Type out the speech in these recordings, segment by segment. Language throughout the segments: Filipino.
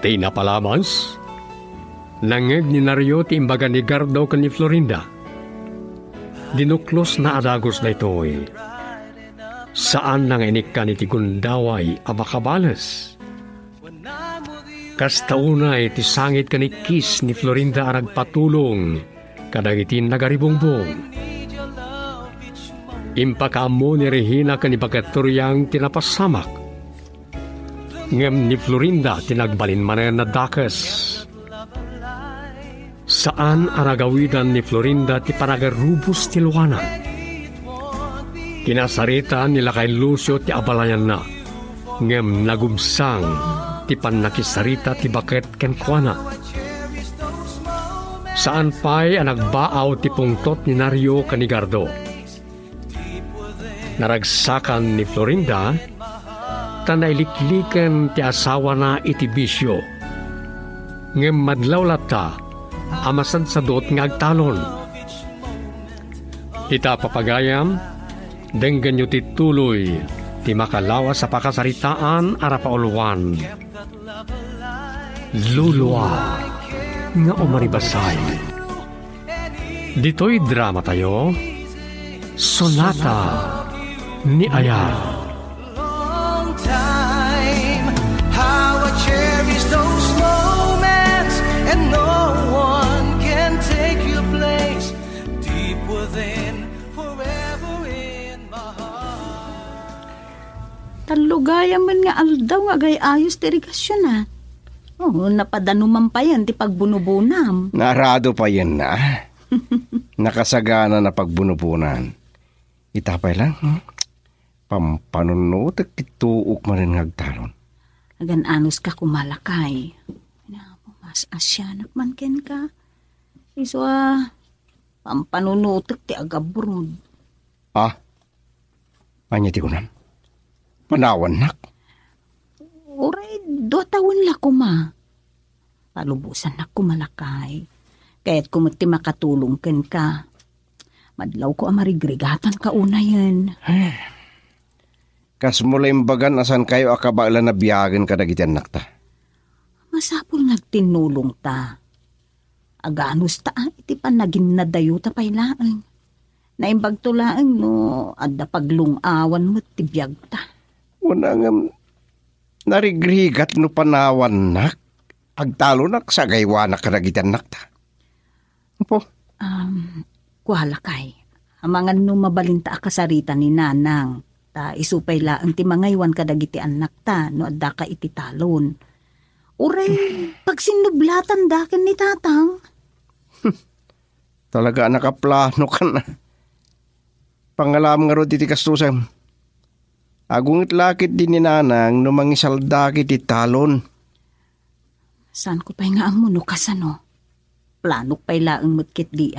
Iti napalamans, nangeg ni Nario ti imbaga ni Gardo kan ni Florinda. Dinuklos na adagos na ito'y, saan nang inik ka ni ti gundaway a makabales. Kastaunay ti sangit ka ni Kis ni Florinda a nagpatulong kadagiti nagaribongbong. Impakamo ni Regina ka ni Bagaturyang tinapasamak. Ngem ni Florinda tinagbalin manen na dakas. Saan aragawidan ni Florinda ti panagarubos ti luwanan. Kinasarita nila kay Lucio ti abalayan na. Ngem nagumsang ti panakisarita ti baket ken kuana. Saan pa'y nagbaaw ti pungtot ni Nario kanigardo. Naragsakan ni Florinda, tanaylikliken ti asawa na iti bisyo. Ngem madlawlata, amasan sa dot nga agtalon. Ita papagayam, denggan yu ti tuloy, ti makalawa sa pakasaritaan arapauluan. Luluwa nga umaribasay. Dito'y drama tayo, Sonata ni Aya. Long time, how I cherish those moments, and no one can take your place. Deep within, forever in my heart. Talugaya man nga aldaw nga gayayos ti irigasyon na. Oo, napadanuman pa yan ti pagbunubunam. Narado pa yan na. Nakasagana na pagbunubunan. Itapay lang, pampanuno, tagtituok man rin ngagtaron. Agan-anos ka kumalakay. Mas asyanak man ken ka. Iso pampanunutok ti agabrod. Anya ti kunan? Panawan nak? Uray, 2 taon la kuma. Palubusan na kumalakay. Kaya't kumuti makatulong ken ka. Madlaw ko amarigregatan ka una yan. Kas mula imbagan asan kayo akabala na biyagan ka dagiti anak ta. Masapul nagtinulong ta. Aganos ta iti panagin na dayo ta pailaang. Naimbag to laang no adda paglungawan mo tibiyag ta. Unang narigrigat no panawan nak. Agtalo nak sa gaywanak ka dagiti anak ta. Apo? Kuhala kay. Amangan no mabalinta akasarita ni Nanang. Ta isupay laang ti mangaywan kadagiti anak ta no adda ka iti talon. Uray, pag sinublatan daken ni Tatang. Talaga nakaplano ka na. Pangalam nga ro iti kastusam. Agungit lakit din ni Nanang no mangisaldaki ti talon. Saan ko pa'y nga ang muno kasano? Planok pa'y laang mutkit di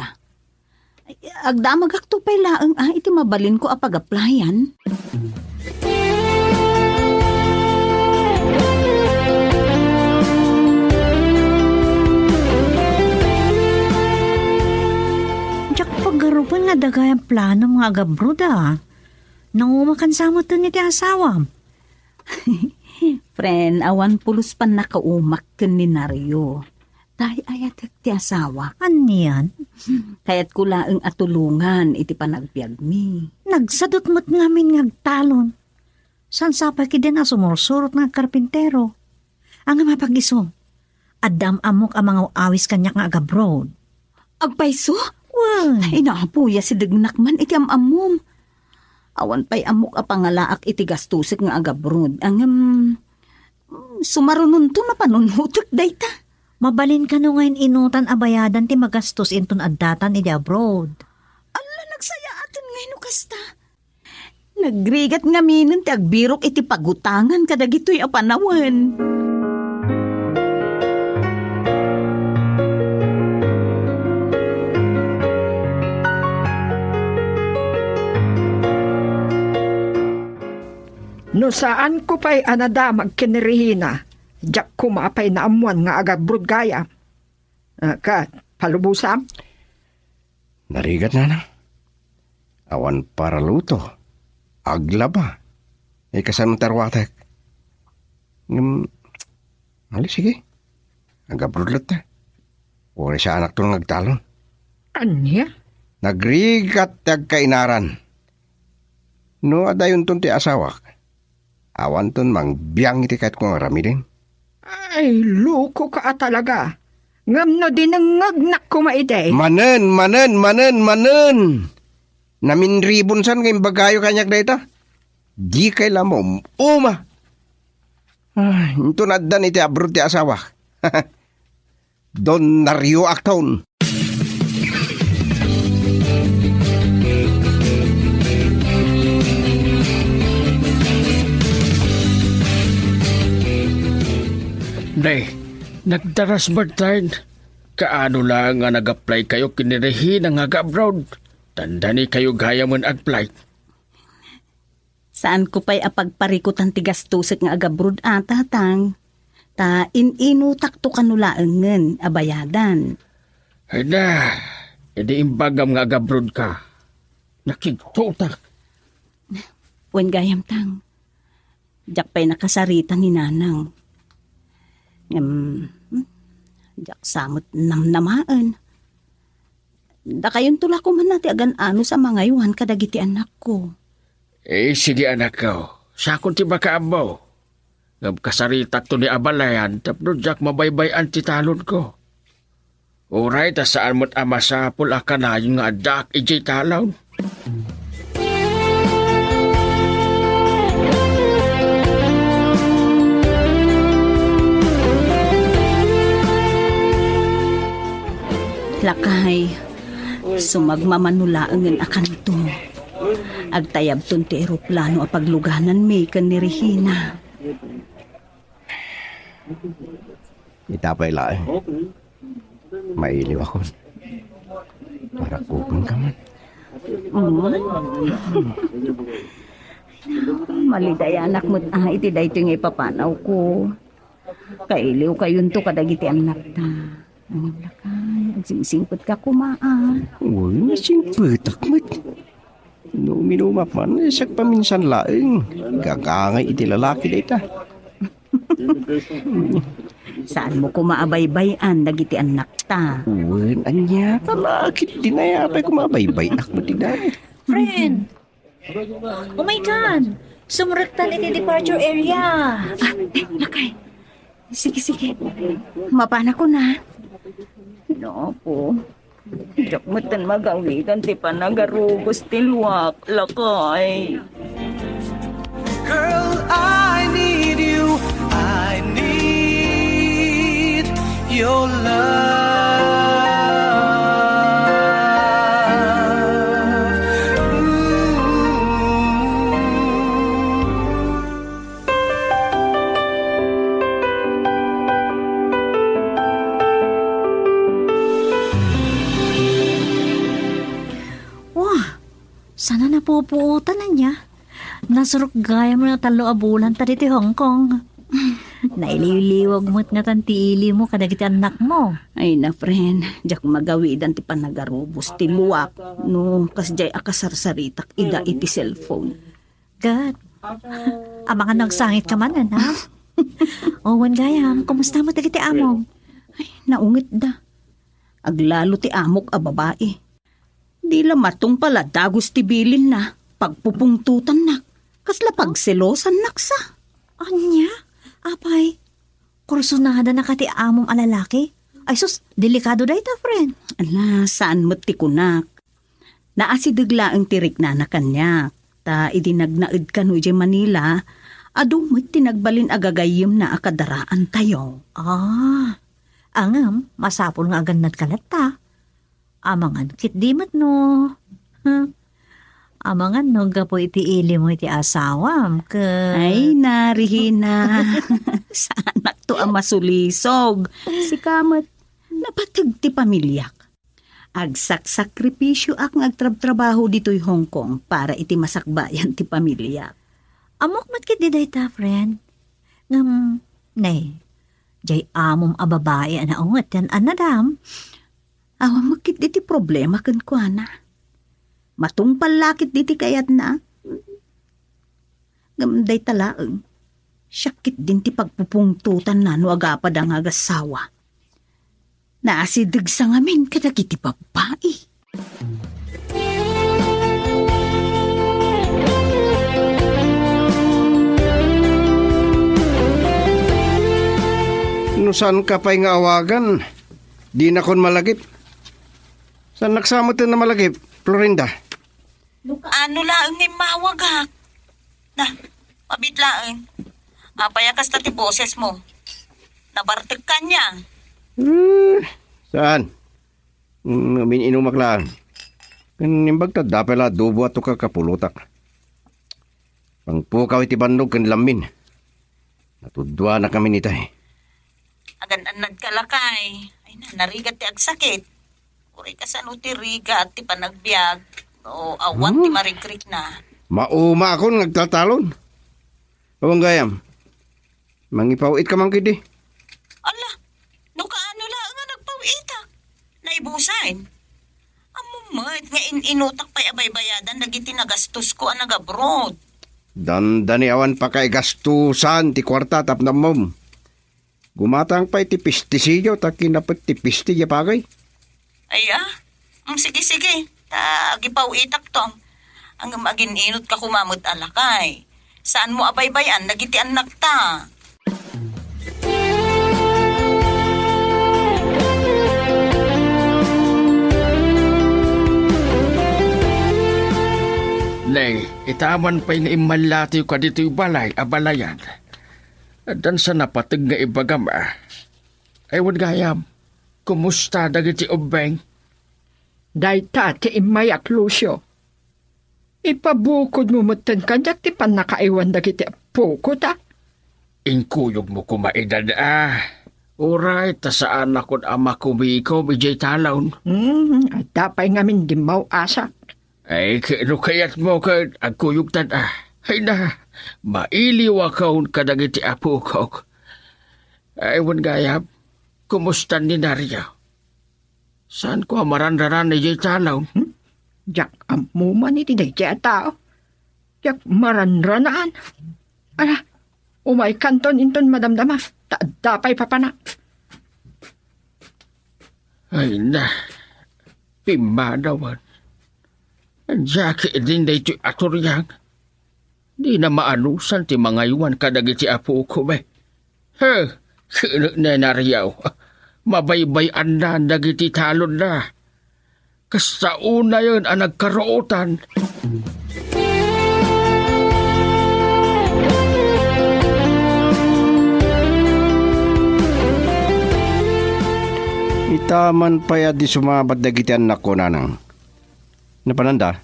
Agdamag akto pa'y laang iti mabalin ko apag-applyan. Diyak paggarupan nga dagayang plano mga agabruda. Nangumakan sa mo to ni ti asawam. Friend, awan pulos pan nakaumak ken ni Nario. Tay ayat ti asawa. Aniyan? Kaya't kulaang atulungan iti panagbiag mi. Nagsadot mo't ngamin ngagtalon. San sapay ki din na sumursurot ng karpintero. Ang mapag-iso. Adam amok ang mga awis kanyak nga agabroad. Agpayso? Well, ay nakapuya si Degnakman iti amamom. Awan pa'y amok a pangalaak iti gastusik nga agabroad. Ang sumarunon to na panunutok dayta. mabalin ka no ngayon inutan abayadan ti magastos inton addatan iti abroad. Ala, nagsaya atin ngayon kasta. Nagrigat nga minin ti agbirok iti pagutangan kadagitoy a panawan. No saan ko pa'y anadamag kinirihina, jak kumapay na amuan nga agabrod gaya. Kat, palubusam? Narigat na na. Awan para luto. Aglaba. Kasan tarwatek. Alis, sige. Agabrudlat ta. Uri sa anak to nagtalon. Anya? Nagrigat kainaran. No adayon ton ti asawak. Awan ton mangbiyang iti kahit kong arami din. Ay, loko ka talaga. Ngam no din ang ngagnak ko maiday. Manen! Naminribon san kayong bagayo kanyak na ito? Di kay lamom. Uma! Ay, ito na dan iti abroad ti asawa. Don naryo aktaon. Day, nagdaras Bertard. Kaano lang nga nag-apply kayo kinirihin ang aga-abroad. Tanda ni kayo gaya mo ag-apply. Saan ko pa'y apagparikutan ti gastusik nga agabrod tatang. Ta inutak to kanulaangan abayadan. Ay na, edi imbagam nga aga-abroad ka. Nakigtutak. Wen gayam tang. Diyak pa'y nakasarita ni nanang. Diyak samot namnamaan. Da kayon tula ko man nati agan ano sa mga yuhan kadagiti anak ko. Sige anak ko. Sakon ti baka abaw. Ngam kasaritak to ni abalayan tapno jak mabaybayan ti talon ko. Uray ta saan mo't amasapol akanayon nga adak ijay talon. Lakay, sumagmamanulaangan akan ito. Agtayab ton ti eroplano a pagluganan may kan ni Regina. Itapay laeng. Mailiw ako. Marakupon ka man. Maliday anak mo't iti da ito nga ipapanaw ko. Kailiw kayon to kadagiti anak ta. Ang lakay, agsing-singpot ka kumaan. Uy, nasingputak mat. No, minumap man, isak paminsan laeng. Gagangay iti lalaki na ita. Saan mo kumaabaybay-an dagiti anak ta? Uy, anya, talakit din na yata kumabaybay. Ako tinay. Friend! Oh my God! Sumuraktan iti departure area! Lakay. Sige. Mapana ko na. No po. Diyak matan magawitan ti panagarugos ti luwak. Lakay. Girl, I need you. I need your love. Sana napupuutan na niya. Nasurok gaya mo na talo abulan ta diti Hong Kong. Naililiwag mo't nga tantiili mo kadagiti anak mo. Ay na friend, diyak magawidan ti panagarubos ti luwak. No, kasjay akasarsaritak ida iti cellphone. God. Mga nagsangit ka man, ha? Owan gayam, kumusta mo dagiti among? Ay, naungit da. Aglalo ti amok a babae. Di lamatong pala dagos ti bilin na. Pagpupungtutan na. Kasla pagselosan naksa. Anya? Apay? Kursunada na kati among alalaki? Ay sus, delikado dahi ta, friend. Ala, saan mo't ti kunak? Naasidigla ang tirik na kanya. Ta idinagnaid ka no di Manila. Ado mo't tinagbalin agagayim na akadaraan tayo. Angam, masapol nga agan kalata. Amangan kit di mat no. Amangan no gapo iti ili mo iti asawam. Ay narihina. Sa anak to ang masulisog. Si kamat napatag ti pamilyak. Agsak-sakripisyo ak agtrab-trabaho dito'y Hong Kong para iti masakbayan ti pamilya. Amok mat kit di day ta, friend. Ngam, nay, jay amom a babae anaungat yan anadam. Awa makit diti problema kan ko na. Matungpal lakit diti kayat na. Gamday talaang. Syakit din ti pagpupungtutan na no agapad ang agasawa. Naasidig sa ngamin kadagiti babae. No saan ka pa'y nga awagan? Di na kon malagip. Saan nagsamot na malagip, Florinda? Ano laang ni mawagak? Na, mabitlaang. Apayakas ta ti boses mo. Nabartig ka niya. Saan? Mininumak lang. Kanimbag ta dapela dubo ato ka kapulutak. Pangpukaw iti bandog kan lamin. Natudwa na kami nitay. Agan-anad ka lakay. Ay na, narigat ti agsakit. Uri ka sa ti rigat ti panagbiag. O awan ti marikrik na. Mauma ako nagtatalon. Awang gayam. Mangipawit ka man kidi. Ala, no kaano lang nga nagpawitak. Naibusain. Amumait nga inutak pa'y abay-bayadan nagiti nagastos ko ang nag-abroad. Dandani awan pa kay gastusan ti kwarta tapnam mom. Gumatang pa iti pistisiyo ta kinapit ti pisti ya pagay. Ay sige. Gipawitak tong. Ang magin-inot ka kumamot alakay. Saan mo abay-bayan nagiti anak ta? Neng, itaman pa'y nga imalati ka dito yung balay, abalayan. Dan sa napatig nga ibagam Ewan gayam, kumusta dagiti ubeng? Dayta ti imayak Lucio. Ipabukod mo mutan kanya ti panakaiwan dagiti apuko ta. Inkuyog mo kumaidan Uray, ta saan akon ama kumiko, bijay talawn. At dapay ngamin gimaw asak. Ay, kano kayat mo ka agkuyog tan Ay na, mailiwa kaon kadagiti apo ko. Ewan gayam, kumusta ni Narya? Saan ko amarandaran ni jay talaw? Jak amuman iti dayjay tao. Jak maranranaan. Ala, umay kanton inton madamdama. Dapay papana. Ay na, pimadawan. Jaki din da ito aturyang. Di na maanusan ti mga iwan kadagiti apo ko ba? Kino na nariyaw. Mabaybayan na dagiti talon na. Kasta una yun ang nagkarootan. Itaman pa di sumabat dagiti anak ko nanang. Napananda?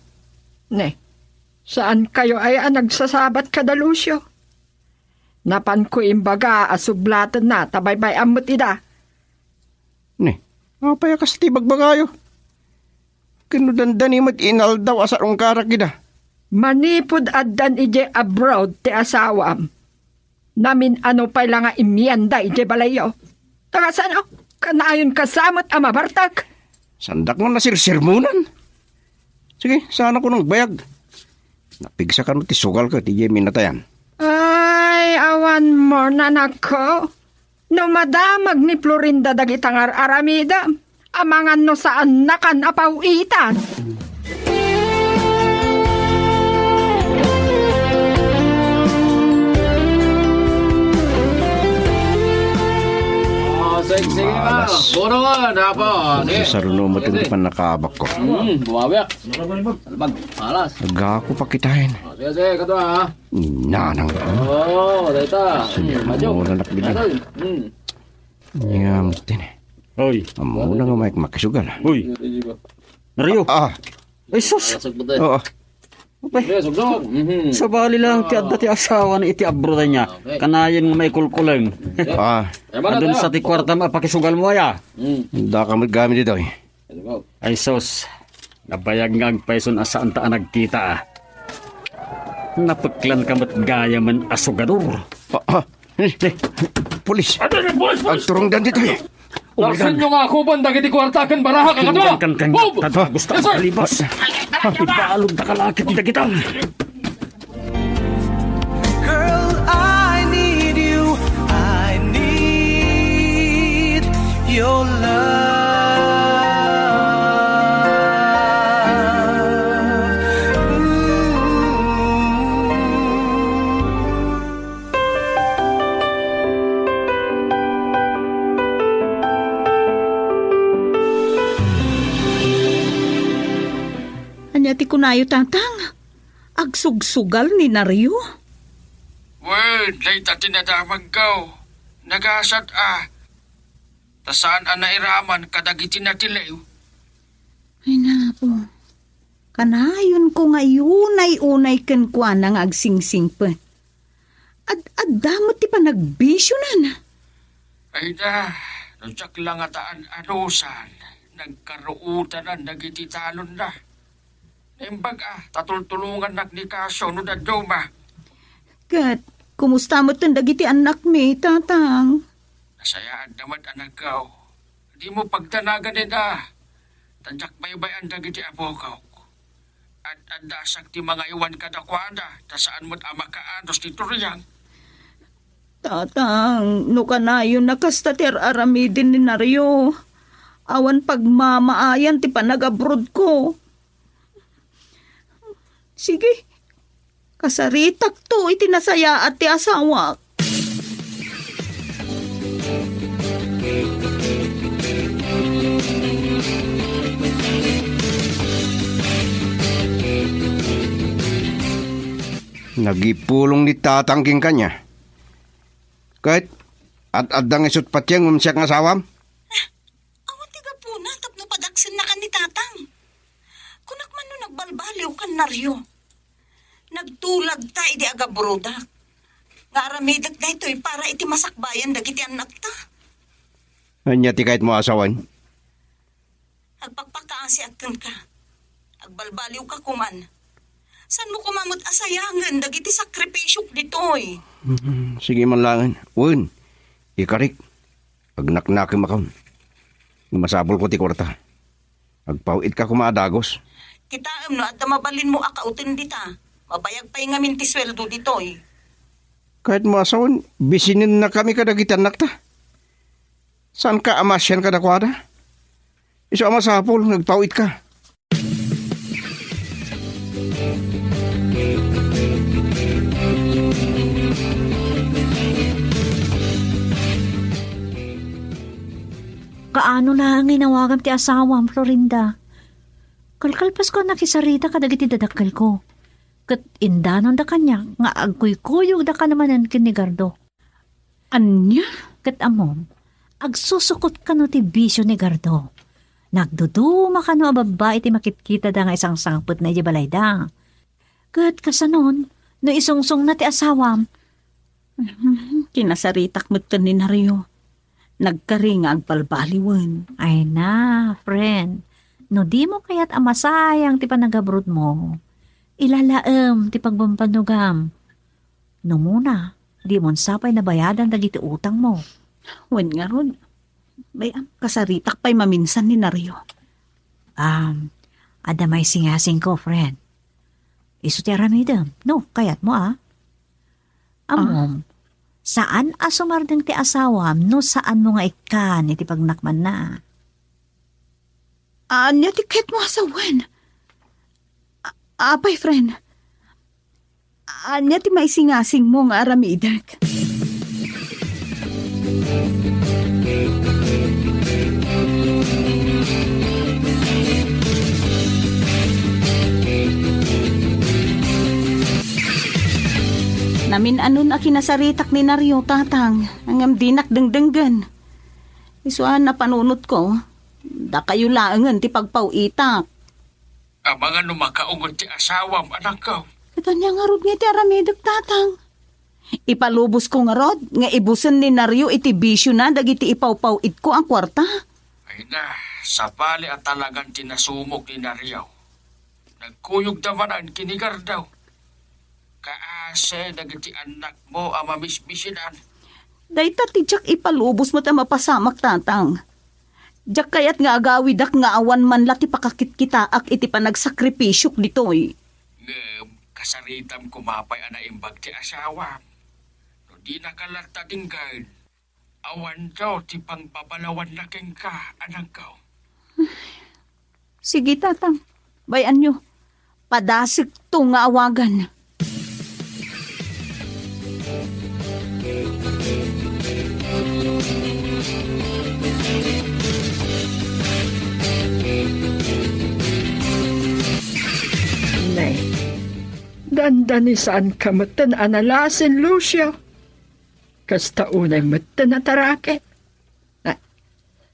Ne, saan kayo ay nagsasabat kada Lucio? Napan ko imbaga asublatan na tabaybay amot ida. Ne, apaya kas ti bagbagayo. Kinudandani mat inal daw asarong karak ida. Manipod addan ije abroad ti asawam. Namin ano pa lang nga imyanda ije balayo. Taga saan kanayon kasamot amabartak. Sandak mo na sirsermunan. Sige, sana ko nang bayag. Napigsa ka mo ti sugal ka, ti Jemmy natayan. Ay, awan mo na nako. No madamag ni Florinda dagitangar aramida. Amangan no saan nakan apawitan. Sige nga. Puro nga. Napa. Saruno mo itong panakabak ko. Bumabiyak. Almag. Alas. Nagako pa kitain. Sige. Kato ha. Nanang. Oo. Dayta. Majo. Mura na kabiling. Ngamutin eh. Hoy. Muna nga may makisugal. Uy. Nariyo. Ay sus. Oo. Sa bali lang ti adda ti asawa na iti abroad niya. Kanayan nga may kulkulang. Andun sa ti kwarta mapakisugal mo ya. Hindi ka gamit dito eh. Ay sus. Nabayag nga agpayson asaan ta nagkita Napagklan ka mat gaya man asugador. Polis. Agturong dan dito eh. Larsan nyo nga ako bandag iti kwarta kan baraha ka kadwa. Move! Gusto ka malibas. Ibalog na kalakit na kita. Girl, I need you. I need your love. kunayo tatang. Agsugsugal ni Naryo. Well, lay ta tinadamag ko. Nagasad Tasaan nairaman kadagiti na tilayo. Ay napo. Kanayon ko nga unay ken kwa nang agsingsingpet. At damot ti pa nagbisyo na. Ay na, nunsak lang ataan anusan. Nagkaruutan na dagiti talon na. Naimbag tatultulungan nak ni Kaso no na doma. Kat, kumusta mo tong dagiti anak mi, tatang? Nasayaan naman anak ko. Di mo pagtanagan din Tadyak baybay ang dagiti apokaw. At andasak ti mga iwan kadakwada. Tasaan mo't amakaanos ni Turyang. Tatang, no kanayon nakastater aramidin ni Naryo. Awan pagmamaayan ti panag-abroad ko. Sige, kasaritak to itinasaya at ti asawa. Nagipulong ni tatangking kanya. Kahit at-adang isot patyang siya ng asawam. Awan tiga po na, tapno padaksin na kan ni tatang. Kunak man no nagbalbaliw kan Naryo. Nagtulag ta iti agabrodak. Nga aramidak da ito'y para iti masakbayan dagiti anak ta. Anya ti kahit mo asawan? Agpagpakaan si akin ka. Agbalbaliw ka kuman. San mo kumamot asayangan dagiti sakripisyok dito'y? Sige man langan. Uwan, ikarik. Agnaknaki makam. Masabol ko ti kwarta. Agpawit ka kumaadagos. Kitaam no at mabalin mo akautin dita. Mabayag pa'y nga minti sweldo dito'y. Kahit mo asawan, bisinin na kami kadagitan nakta. Saan ka amasyan kadakwada? Iso amasapol, nagpawit ka. Kaano na ang inawagam ti asawam, Florinda? Kalkalpas ko nakisarita kadagiti dadakkel ko. Kat indanon da kanya, nga agkuy-kuyog da ka namanan kinigardo. Anya? Kat amom, agsusukot ka no ti bisyo ni Gardo. Nagduduma ka no ababa iti makitkita da nga isang sangput na ijibalay da. Kat kasanon, no isungsong na ti asawam. Kinasaritak mo't ka ni Naryo. Nagkaring agbalbaliwan. Ay na, friend. No di mo kaya't amasayang ti panagabrod mo. Ilalaem ti pagbampanugam. No muna, di mon sapay na bayadan dagiti utang mo. Wen nga rod. Bayam, kasaritak pa'y maminsan ni Naryo. Adamay singasing ko, friend. Isu ti aramidem. No, kayat mo Amom, saan asumardeng ti asawam no saan mo nga ikan iti pagnakman na? Anya ti ket mo asawan? Apay, friend. Anya ti maisingasing mo nga aramidak? Namin anon a kinasaritak ni Naryo, tatang, ang dinak dengdenggan. Isuan na panunot ko, da kayo laangan ti pagpawitak. Mga numakaungot ti asawam, anak ko. Katanya nga rod nga ti aramidak, tatang. Ipalubos ko nga rod, nga ibusan ni Naryo iti bisyo na, dagiti ipawpawit ko ang kwarta. Ay na, sa pali at talagang tinasumok ni Naryo. Nagkuyog naman ang kinigar daw. Kaase dagiti anak mo ang mamismisinan. Dayta ti Jack ipalubos mo ta mapasamak, tatang. Jack kayat nga agawidak nga awan man lati pakakitkitaak iti panagsakripisyok ditoy. Kasaritam kumapay ana imbag ti asawa. No di nakalarta dinggan. Awan daw ti pangbabalawan na keng ka, anak ko. Sige, tatang. Bayan nyo. Padasik to nga awagan. Sanda ni saan ka matan analasin, Lucio? Kasta unay matan na tarakit.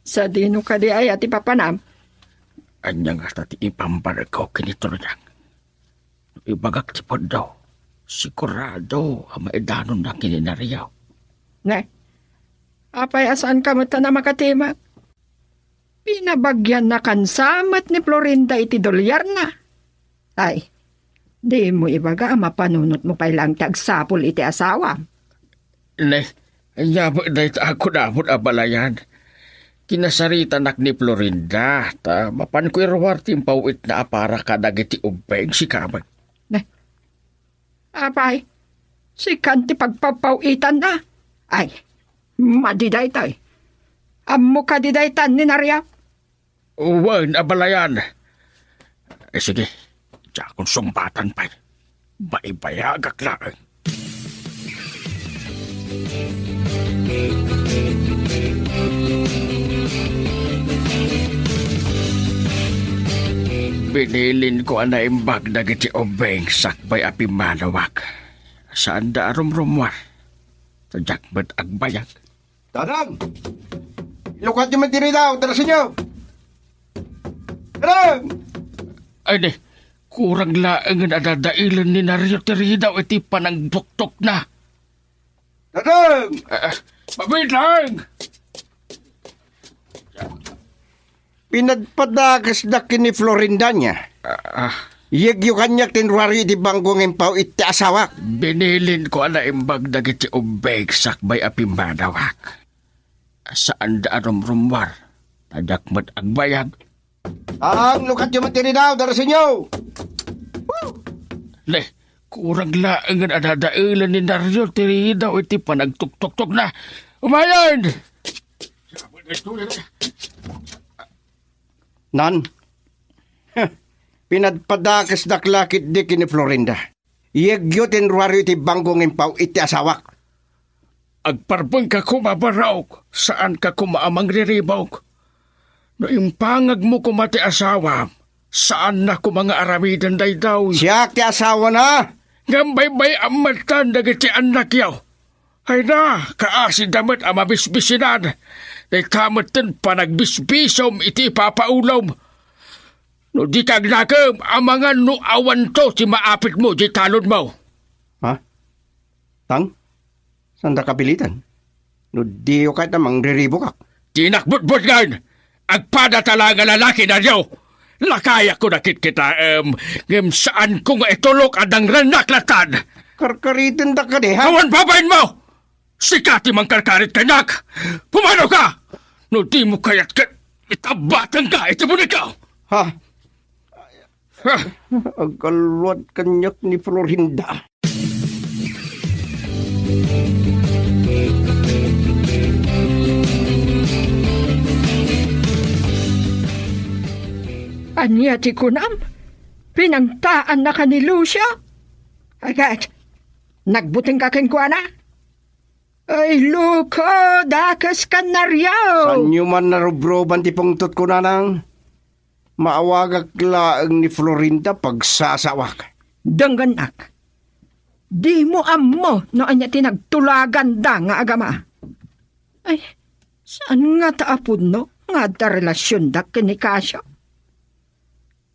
Sa dino ka di ay at ipapanam. Anyang hasta ti ipambar ko kinituro niyang. Ibagak ti pod daw. Sigurado ang maidanon na kininariyaw. Apay asaan ka matan na makatimak? Pinabagyan na kansamat ni Florinda iti dolyar na. Ay, di mo ibaga mapanunot mo pa'y lang tagsapol iti asawa. Nyabo dahi ako damot abalayan. Kinasarita nak ni Florinda, ta mapan ko irwar timpawit na apara kadag iti ubeng si Kamag. Apay, si kanti pagpapawitan na. Ay, madiday tayo. Amo ka didaytan ni Narya? Uwan, abalayan. Sige, tsakong sumbatan pa. Baibayagak lang. Binilin ko na imbag na giti obeng sakbay api malawak. Saan da rumrumwar? Tadyak ba't agbayag? Dadang! Ilukat niyo man tiri daw, tarasin niyo! Dadang! Ay di, kurang laang na dadailan ni Naryo tiri daw iti panang tuktok na. Dadang! Mabait lang! Pinadpadagas na kini Florinda niya. Yagyo kanyak tinwari di banggong impaw iti asawak. Binilin ko na imbag dagiti ubeg sakbay api manawak. Saan da rumrumwar? Tadakmat agbayag. Ang lukat yung matiri daw, darasin niyo! Kurang laang na dadailan ni Naryo tiri daw iti panagtuktok na. Umayan! Nan, pinadpadakas daklakit di kini Florinda. Yagyo tinwari iti banggong impaw iti asawak. Agparbang ka kumabaraw, saan ka kumaamang riribaw? No impangag mo kumati asawa, saan na kumanga aramidan day daw? Siya ti asawa na! Ngambay-bay amatan dagiti anak yaw. Ay na, kaasi damat ang mabisbisinan. Ay kamatan pa nagbisbisom iti papaulom. No di kag nakam, amangan no awan to si maapit mo di talon mo. Ha? Tang? Saan da kapilitan? No di yo kahit namang riribo ka. Tinakbut-but gan! Agpada talaga lalaki na yaw. Lakaya ko nakit kita, ngem saan ko nga itulok adang ranaklatan. Karkaritin da ka di, ha? Awan babayin mo! Sikati mang karkarit kanak! Pumano ka! No di mo kaya't itabatan ka, ito mo na ikaw! Ha? Agalwat kanyak ni Florinda. Anya ti kunam, pinangtaan na ka ni Lucia. Agad, nagbuting ka kin kuana. Ay, Luko, dakas ka na riyaw. San nyo man narubroban ti pungtot ko na nang maawagak laang ni Florinda pagsasawak. Dangganak, di mo amo no anya tinagtulagan da nga agama. Ay, saan nga taapod no? Nga da relasyon da kinikasyo.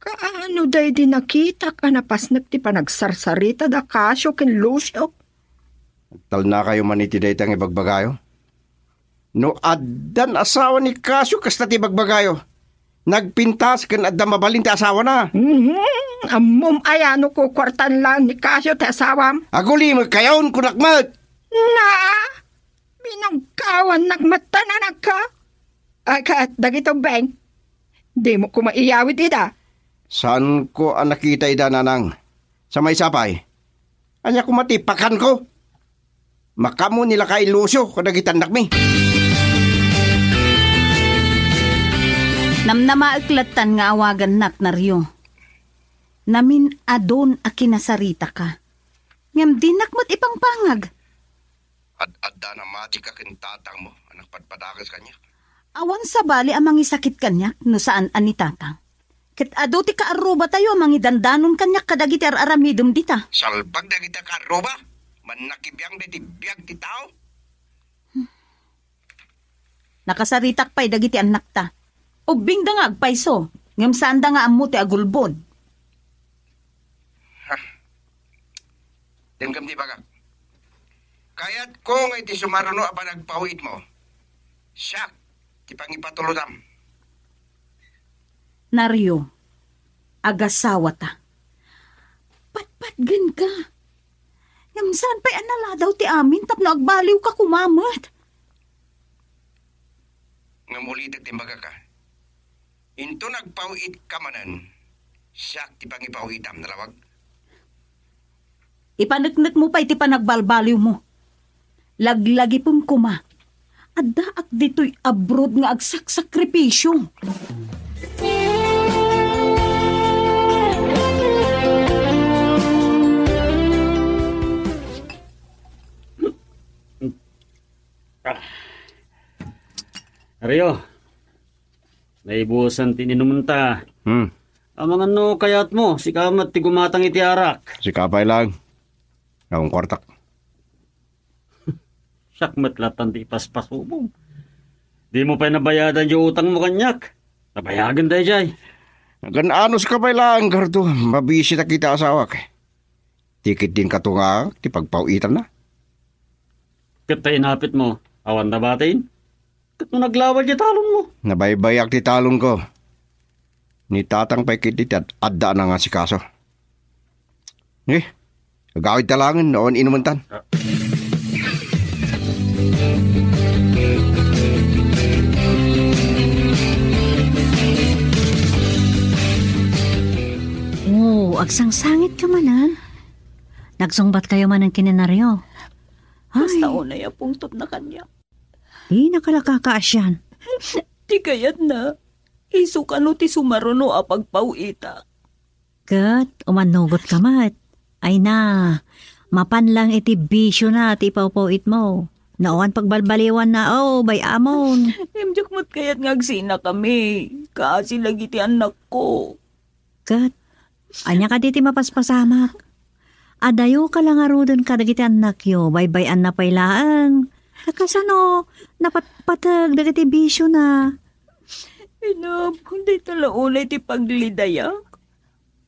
Kaano day di nakita ka napasnak ti panagsarsarita da kasyo kin Lucio? Tal na kayo maniti day tang ibagbagayo? No addan asawa ni Kasyo kasta ti bagbagayo. Nagpintas kan adda mabalin ti asawa na. Amom ayano ko kwartan lang ni Kasyo ti asawam. Aguli mo kayon kunakmat. Na, binangkawan nagmatanan ka. Akat dagito beng. Di mo ko maiyawit ida. Saan ko ang nakita ida nanang? Sa may sapay. Anya kumatipakan ko. Makamo nila kay Lucio kadagitan nakmi. Namnamaaklatan nga awagan nak Naryo. Namin adon a kinasarita ka. Ngam dinakmat ipang pangag. Ad-adda na mati ka kintatang mo. Anak padpadakas kanya. Awan sa bali amang isakit kanya no saan ani tatang. Ket ado ti kaaruba tayo, mangidandanon kanyak kadagiti aramidom dita. Salbag na kita karoba. Man nakibiyang na ti biyag ti tao. Nakasaritak pa'y dagiti anak ta. Ubing da nga agpaiso, ngam saan da nga amo ti agulbod. Tinggam ti baga. Kaya't ko nga iti sumaruno apa nagpawid mo. Siya, ti pangipatulodam. Naryo, agasawa ta. Patpatgan ka. Ngam saan pa'y anala daw ti amin tapno agbaliw ka kumamat. Nga mulidag ti baga ka. Into nagpawid ka manan. Siya, ti pangipawidam nalawag. Ipanagnak mo pa iti panagbalbaliw mo. Laglagi pong kuma. Adaak dito'y abroad nga agsakripisyo. Rio, naibusan tininumunta. Amang ano kayat mo, si kamat ti gumatang iti arak. Si kapay lang. Akong kwartak. Sakmat latan ti paspasubong. Di mo pa nabayadan yung utang mo kanyak. Nabayagan tayo jay. Gan anos ka pa lang, Gardo. Mabisi na kita asawak. Tikit din ka tunga, ti pagpawitan na. Kita inapit mo, awan na batin. Kat mo naglawad yung talon mo. Nabaybayak ti talon ko. Ni tatang pa'y kitit at adda na nga si kaso. Agawid talangan noon inumuntan. Agsangsangit ka manan. Nagsungbat kayo man ng kinenaryo. Basta una ya pungtot na kanya. Di nakalakakaasyan. Di kayat na. Isu ka no ti sumaruno a pagpauita. Kat, umanugot ka mat. Ay na, mapan lang iti bisyo na ti pawpawit mo. Naoan pagbalbaliwan na, bay amon. Imjak mo't kayat ngagsina kami. Kasi lagi ti anak ko. Kat, anya ka diti mapaspasamak. Adayo ka lang arudan ka dagiti anak yo, baybayan na pailaan. Nakasano, napatpatag dagiti bisyo na. Inap, hindi talaunay ti paglidayak.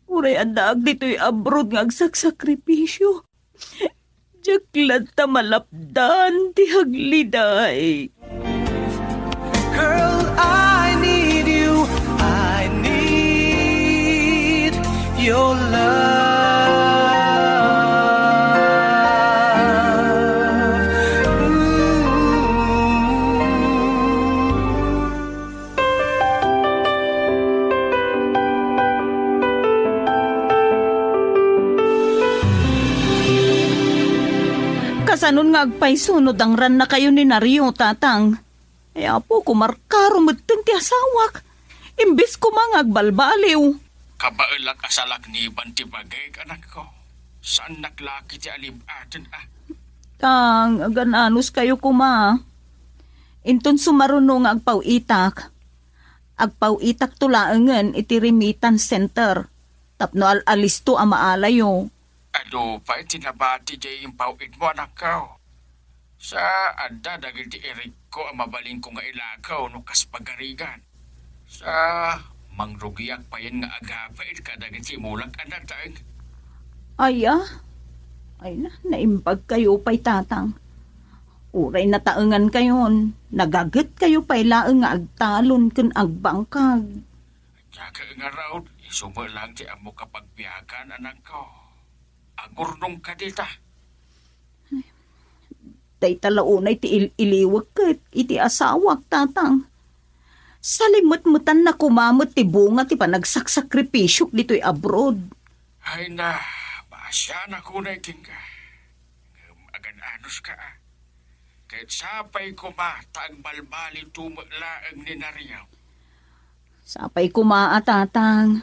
Uray andaag dito'y abroad nga agsaksakripisyo. Jaklat ta malapdan ti hagliday. Girl, I need you. I need your love. Kasanon nga agpaisunod ang ran na kayo ni Naryo, tatang. Ay apo, kumarkaro madten ti asawak. Imbis ko mga agbalbaliw. Kabailak asalak ni Banti Bagay, anak ko. Saan naglaki ti alibaten Tang, agananos kayo kuma. Inton sumaruno nga agpawitak. Agpawitak tulaangan iti remittance center. Tapno alisto ang maalayo. Ado pa itinabati di yung pawid mo, anak ko. Sa anda dagil ti Eric ko ang mabaling ko nga ilakaw no kaspagarigan. Sa mangrugiyak pa yan nga agapait ka dagil ti mulag anatang. Ay na, naimbag kayo pa'y tatang. Uray na taengan kayon. Nagagat kayo pa'y laeng nga agtalon kun agbangkag. Tsaka nga raw, isumo lang ti amo kapagbiyagan, anak ko. Agurnong ka dita. Day talaunay ti iliwag kat iti asawak, tatang. Salimut-mutan na kumamot ti bunga ti panagsakripisyok dito'y abroad. Ay na, basya na kunay tingka. Agan-anos ka Kahit sapay kumata ang balbali tumalaang ninariyaw. Sapay kumaa, tatang.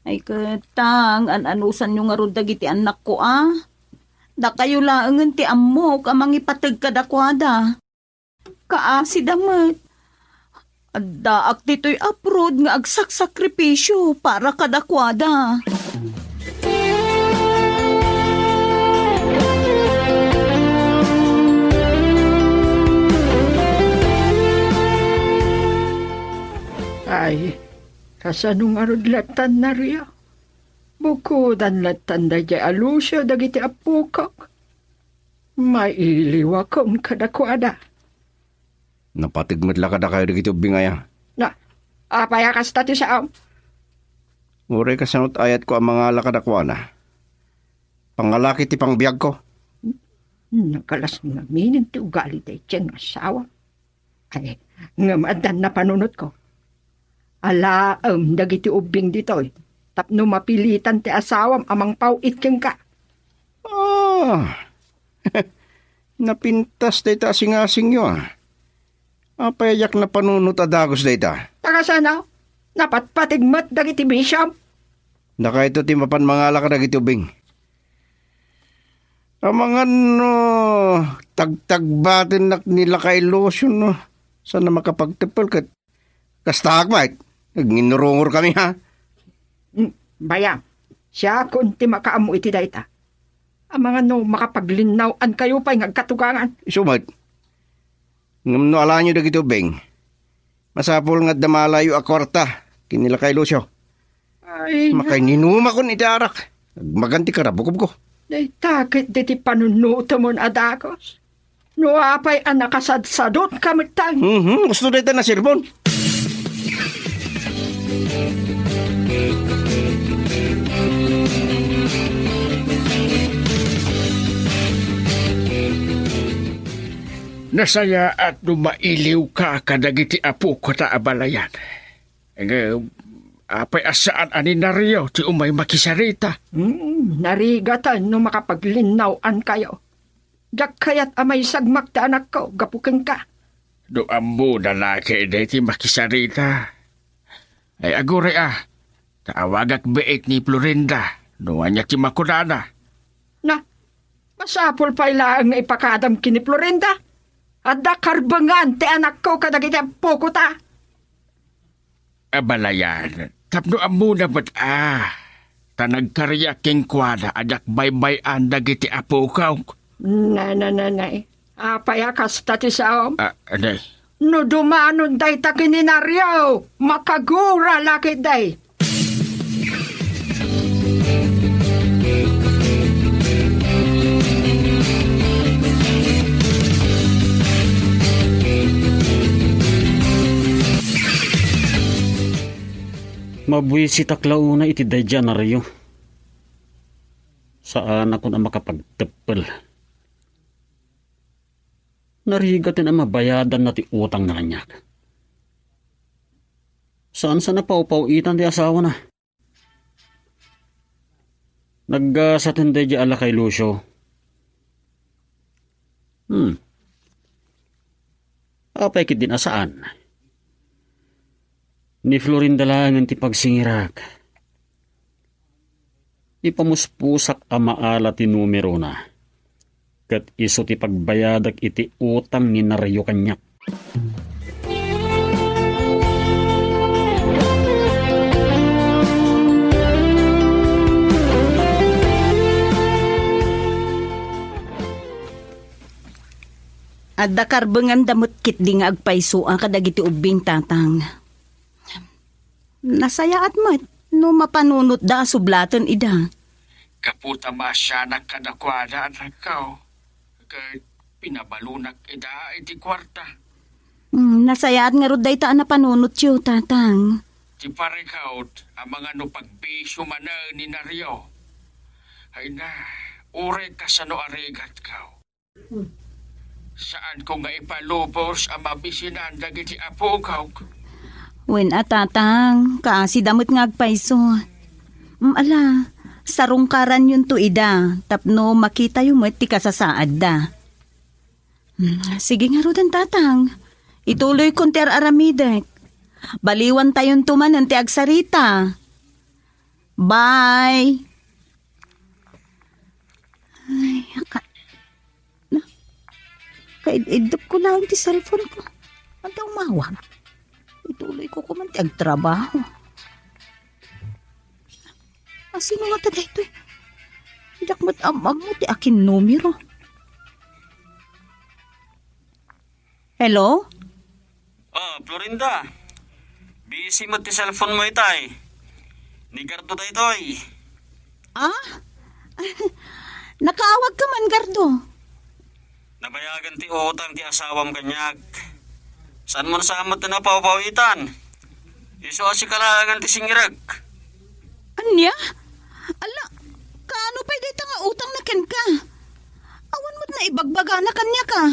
Ay katang, ananusan nyo nga ron dagiti anak ko, Da kayo laangan ti amok amang ipatag kadakwada. Kaasi damat. Adda ak dito'y abroad nga agsak-sakripisyo para kadakwada. Ay, kasanong arudlatan na riya. Bukudan latan da jay alusyo dagiti apukok. Mailiwa kong kadakwada. Napatigmat la kada kayo dagiti ubing aya. Na, apaya kas tati sa am. Uray kasanot ayat ko ang mga lakadakwana. Pangalaki ti pangbiag ko. Nakalas nga minin ti ugali day tiyang asawa. Ay, nga maadan na panunot ko. Alaam dagiti ubing ditoy. Tapno mapilitan ti asawam amang pauit keng ka. Napintas dayta asing-asing yun. Apayak na panunot adagos dayta. Takasana, napatpatigmat dagiti bishop. Naka ito ti mapan mga laka dagiti ubing. Ang mga tagtagbatin nak nila kay lotion no. Sana makapagtipol kat kastagmait. Nagninurungor kami ha. Bayang, siya kunti makaamu iti dayta. Ang mga makapaglinawan kayo pa'y ngagkatugangan. Sumad. Ngam no ala nyo dagito beng. Masapol nga damalayo akwarta. Kinila kay Lucio. Ay, makay ninuma kon itarak. Maganti ka rabukob ko. Day takit diti panunuto mo adakos. No apay ang nakasadsadot kamit tayo. Gusto dito na sirbon. Nasaya at numailiw ka kadagiti apo ko ta abalayan. Apay asaan ani nariyo ti umay makisarita. Narigatan no makapaglinawan kayo. Dak kayat amay sagmak ta anak ko, gapukin ka. Doam mo na laki ti makisarita. Ay agure taawagak beek ni Florinda. Nuanya ti makunana. Na, masapol pa ilang ipakadam kini Florinda. Adda karbangan ti anak ko kadagiti apo ko ta. Abalayan, tapno amuna ba't tanagkarya king kwada adak baybayan dagiti apo ka. Nanay, apayakas tati saom. Aday. No dumanon day takininaryo, makagura laki day. Mabuhi si taklauna iti dayja na riyo. Saan ako na makapagtepel. Narigatin ang mabayadan na ti utang na kanyak. Saan sa napaupawitan ti asawa na? Nagsatin dayja ala kay Lucio. Apay kit din asaan? Ni Florinda lang ti pagsingirak. Ipamuspusak amaala ti numero na. Kat iso ti pagbayadak iti utang ni narayo kanyak. Adda karbengan damot kit di nga agpaiso ang kadagiti ubing tatang. Nasayaat mo, no mapanunot da sublaton ida. Kaputa masya nakadakwada anak ka. Kaya pinabalunak ida iti kwarta. Nasayaat nga ro dayta na panunot yo, tatang. Ti parekaut, ang mga pagbisyo mana ni Naryo. Ay na, ure ka sa no arigat ka. Saan ko nga ipalubos ang mabisinan dagiti apo ka? Wen tatang, kasi damot nga agpaiso. Ala, sarungkaran yun to ida, tapno makita yung ti kasasaad da. Sige nga rodan tatang, ituloy kon ti aramidek. Baliwan tayon tumanan ti agsarita. Bye! Ay, kaididop ko lang ti cellphone ko. Ang umawag. Tuloy ko kumanti ang trabaho. Sino nga taga ito eh? Dakmat amam mo ti akin numero. Hello? Oh, Florinda. Busy mo ti cellphone mo itay. Ni Gardo da itoy. Nakaawag ka man, Gardo. Nabayagan ti utang ti asawam kanyag. Saan mo nasamot na pawapawitan? Iso asi kalangan ti singirag. Anya? Ala, kaano pa dito nga utang na ken ka? Awan mo't na ibagbaga na kanya ka.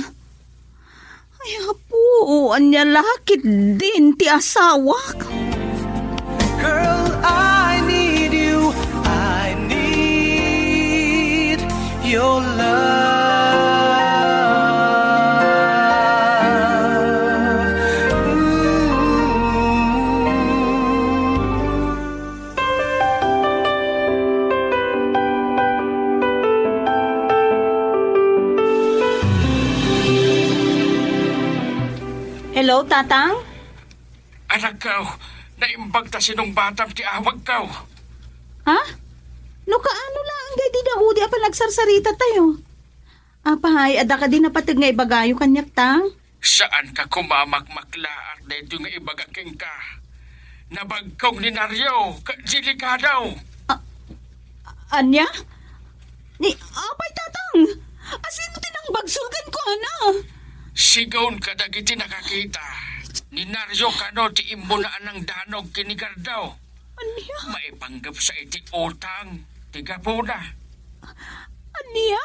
Ay, hapo, anya lakit din ti asawa. Girl, I need you. I need your love. Hello, Tatang? Anak kaw, naimbag ta sinong batam ti awag kaw. Ha? No, kaano lang gay di daudi apa nagsarsarita tayo? Apahay, ada ka din napatag nga ibagayo kanyak, Tang? Saan ka kumamakmakla at dito nga ibagaking ka? Nabagkong ni Naryo, kajilika daw. Anya? Ni, apay, Tatang? Asino tinangbagsulgan ko, ana? Sigaw ka dagiti nakakita. Ni Naryo kano ti imbunaan ng danog kinigar daw. Anya? Maipanggap sa iti utang. Tiga po na. Anya?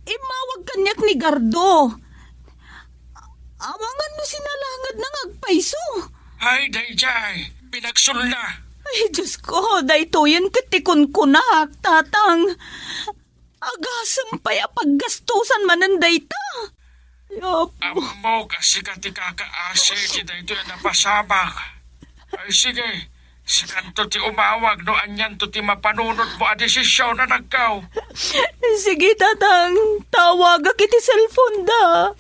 Imawag kanyak ni Gardo. Awangan mo sinalangad ng agpaiso. Ay, dayjay. Pinagsul na. Ay, Diyos ko, dayto yan katikon ko na, Tatang. Agasam pa'y paggastusan mananday ta. Amo kasi ka ti kakaase ti dayto yan napasabak. Ay sige, si kanto ti umawag no anyan to ti mapanunod mo a desisyon na nagkaw. Sige, Tatang, tawag kiti cellphone da.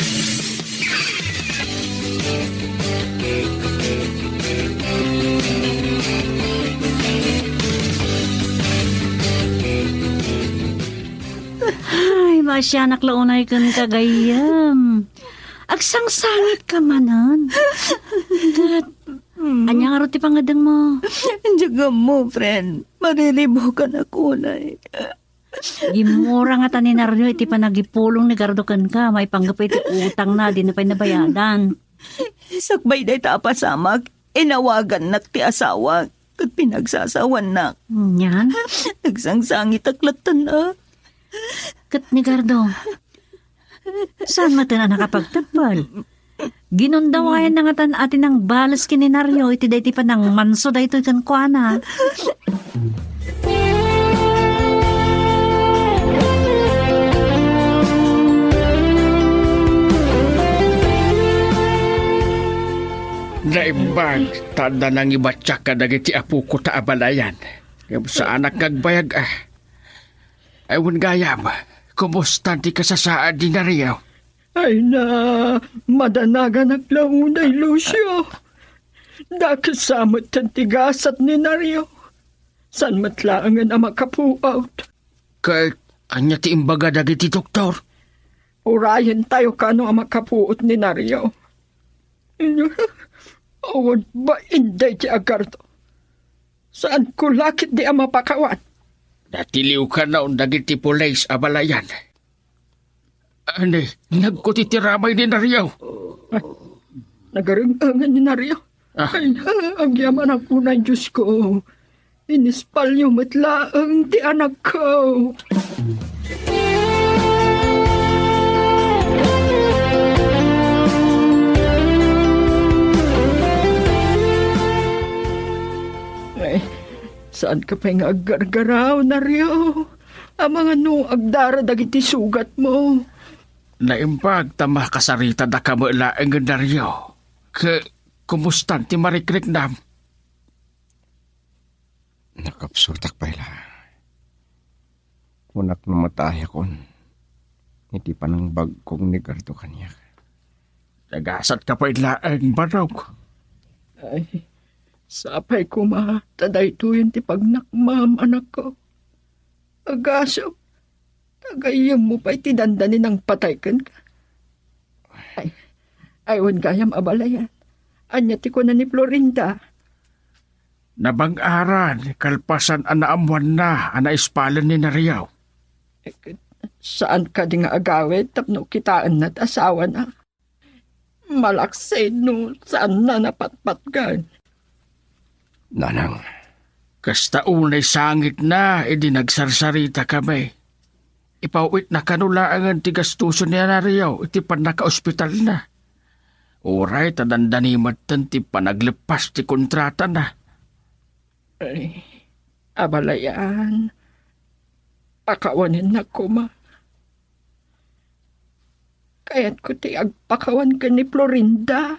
Ay, masyanak launay kan kagayam. Agsangsangit ka manan. Kat, anya nga roti pangadang mo. Diyaga mo, friend. Marilibo ka na kunay. Gimura nga tanin Naryo, iti panagipulong ni Gardokan ka. May panggapay iti utang na, di na pa'y nabayadan. Sakbay day ta pasamak, inawagan nak ti asawa. Kat pinagsasawan nak. Yan? Nagsangsangit aklatan na. Kat ni Gardo, saan mo na nakapagtapal? Ginundawayan na nga tan atin ang balas kininaryo, iti dayti pa ng manso da ito ikan kuana. Naimbag, tanda nang ibatsak ka dagiti apu ko ta abalayan. Sa anak kagbayag Ewan gayam, kumusta ti kasasaad di Naryo? Ay na, madanagan naglaunay, Lucio. Dakasamot ang tigasat ni Naryo. San matlaangan ang makapuaut? Kay, anya ti imbaga dagiti doktor? Urayan tayo kano ang makapuot ni Naryo. Awan ba inday ti Agardo? Saan ko lakit di ang mapakawan? Natiliw ka na ang dagiti pulays abalayan. Ani, nagkutitiramay ni Naryo. Nagaringangan ni Naryo. Ay, ang yaman ang kunay Diyos ko. Inispalyo matlaang ti anak ko. Ay, saan ka pa nga aggargaraw, Naryo? Ang mga agdara dagiti sugat mo. Naimbag tamah kasarita da kamula ang Naryo. Kumustan ti marikrik nam? Nakapsurtak pa ila. Kunak namatay akon. Iti pa ng bagkong ni Gardo kanya. Nagasat ka pa ila ang barog. Ay, sapay ko taday tuyon ti pagnakmam anak ko. Agaso, tagayam mo pa iti dandanin ang pataykan ka. Ay, aywan gayam abalayan. Anya ti ko na ni Florinda. Nabang-aran, kalpasan anaamuan na, ispalan ni Nariyaw. Saan ka di nga agawit, tapno kitaan na't asawa na? Malaksay no, saan na napatpat ka? Nanang, Kasta unay sangit na, nagsarsarita kami. Ipawit na kanulaangan ti gastuso niya Nariyaw, iti pan naka-ospital na. Uray, tadandanimat tan ti panaglepas ti kontrata na. Ay, abalayan. Pakawanin na ko, ma. Kaya't ko ti agpakawan ka ni Florinda.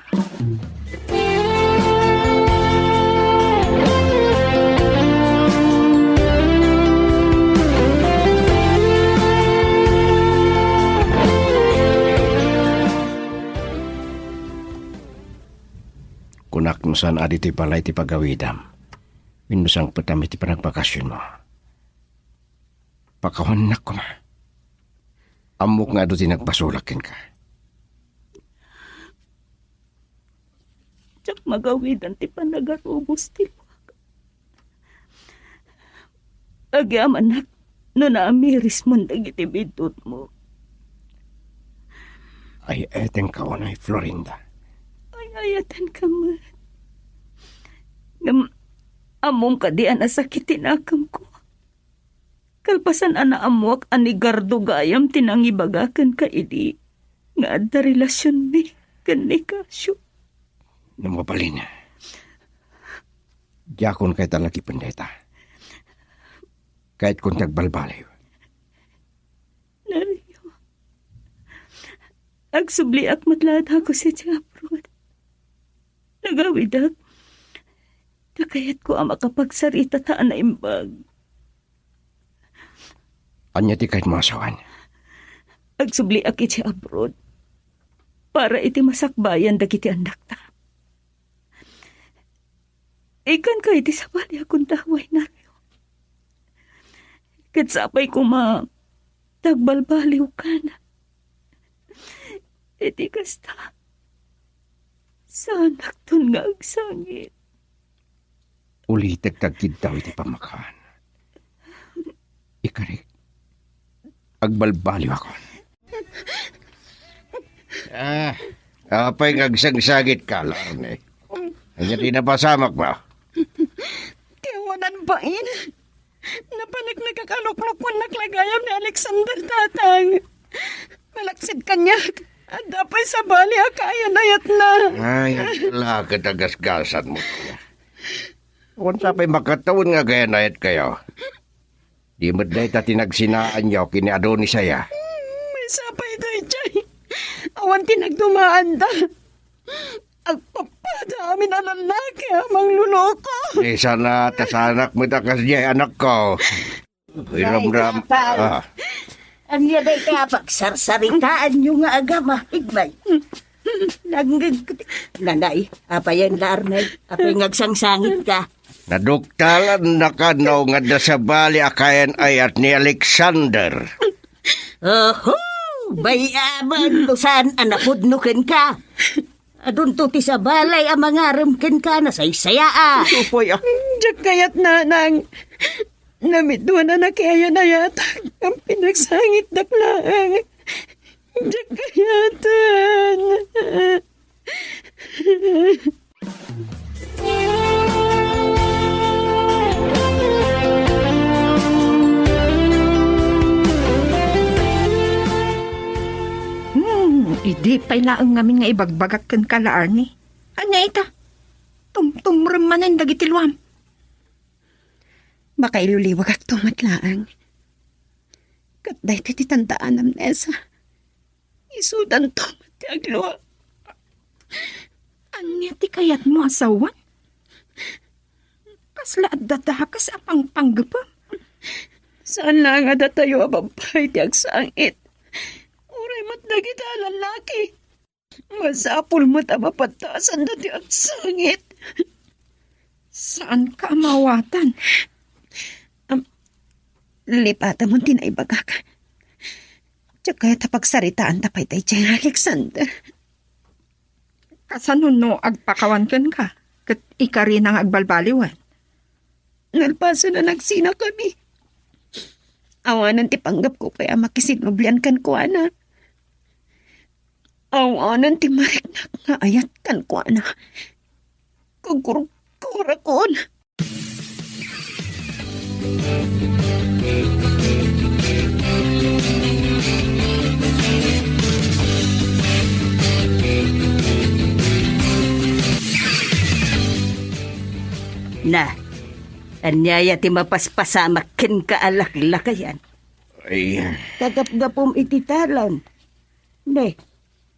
kunak mo saan adi ti palay ti pagawidam. Minusang patami ti panagbakasyon mo. Pakawanak ko ma. Amok nga do ti nagpasulakin ka. Tsak magawidan ti panagarubos ti luwag. Agyam anak, no naamiris mo dagiti bidot mo. Ay eteng kawanay Florinda. Ay ayatan ka man. Among kadian asakitin akam ko. Kalpasan ana amuak ani gardo gayam tinangibagakan ka idi. Nga adda relasyon mi kan ni Kasyo. Namapalin. Diyakon kay talaki pendeta. Kahit kung tagbalbaliw. Nariyo. Agsubli ak matlad ako si Japrod. Nagawidak. Takayat ko ang makapagsarita taan na imbag. Anya ti kahit masawan. Agsubli ak iti abroad. Para iti masakbayan dagiti anak ta. Ikan ka iti sabali akong taway na rin. Katsapay ko tagbalbaliw ka na. Iti kasta. Sa anak ton nga agsangit. Uli tagtagkid daw iti pamakaan. Ikarik. Agbalbaliw ako. Apay ngagsagsagit ka, Larne. Anya di napasamak ba? Tiwanan ba Napanak nagkakaluklukwan naklagayam ni Alexander Tatang. Malaksid kanya. At dapay sa bali akaya nayat na. Ay, wala katagasgasan mo. Kung sapay makataon nga gaya nayat kayo. Di mo dahi ta tinagsinaan niyo kini Adonisaya. May sapay dahi chay. Awan tinagdumaan ta. Agpapada amin ang lalaki amang luloko. Di sana tasanak mo takas niya anak ko. Hiram-ram. Ang yaday kaya pagsarsaritaan nyo nga agama. Igmay. Nanay, apayan Larnay. Apay ngagsangsangit ka. Naduktalan na ka no nga dasabali akayan ayat ni Alexander. Oho! Bayaman to saan anapudnukin ka. Adun to ti sa balay ang mangaramkin ka na saysaya. Supoy ah. Diyak kayat nanang. Namidwa na nakaya na yata. Ang pinagsangit na plaang. Diyak kayatan. Idi pailaang ngamin nga ibagbagak kan kalaar ni. Anya ita? Tumtumram manan dagiti luam. Baka iluliwag ak tumatlaang. Katday ti tandaan amnesa. Isudan tumati agluwa. Anya ti kayat mo asawan? Kasla at dadakas apang panggapam. Saan lang nga datayo ababay ti agsangit? Uray mat dagita lalaki. Masapul mat abapatasan dati agsangit. Saan ka mawatan? Lipatan mo tinaibagak. Tsaka tapagsaritaan tapay tayo dyan, Alexander. Kasanon no agpakawan ka? Kat ikari nang agbalbaliwan. Nalpaso na nagsina kami. Awanan ti panggap ko kaya makisinoblian kan ko, ana. Awanan ti mariknak nga ayat kan ko, ana. Kugurukura ko, ana. Na, anyaya ti mapaspasamak ken kaalak-lakayan. Ay, Tagapgapom iti talon. Ne,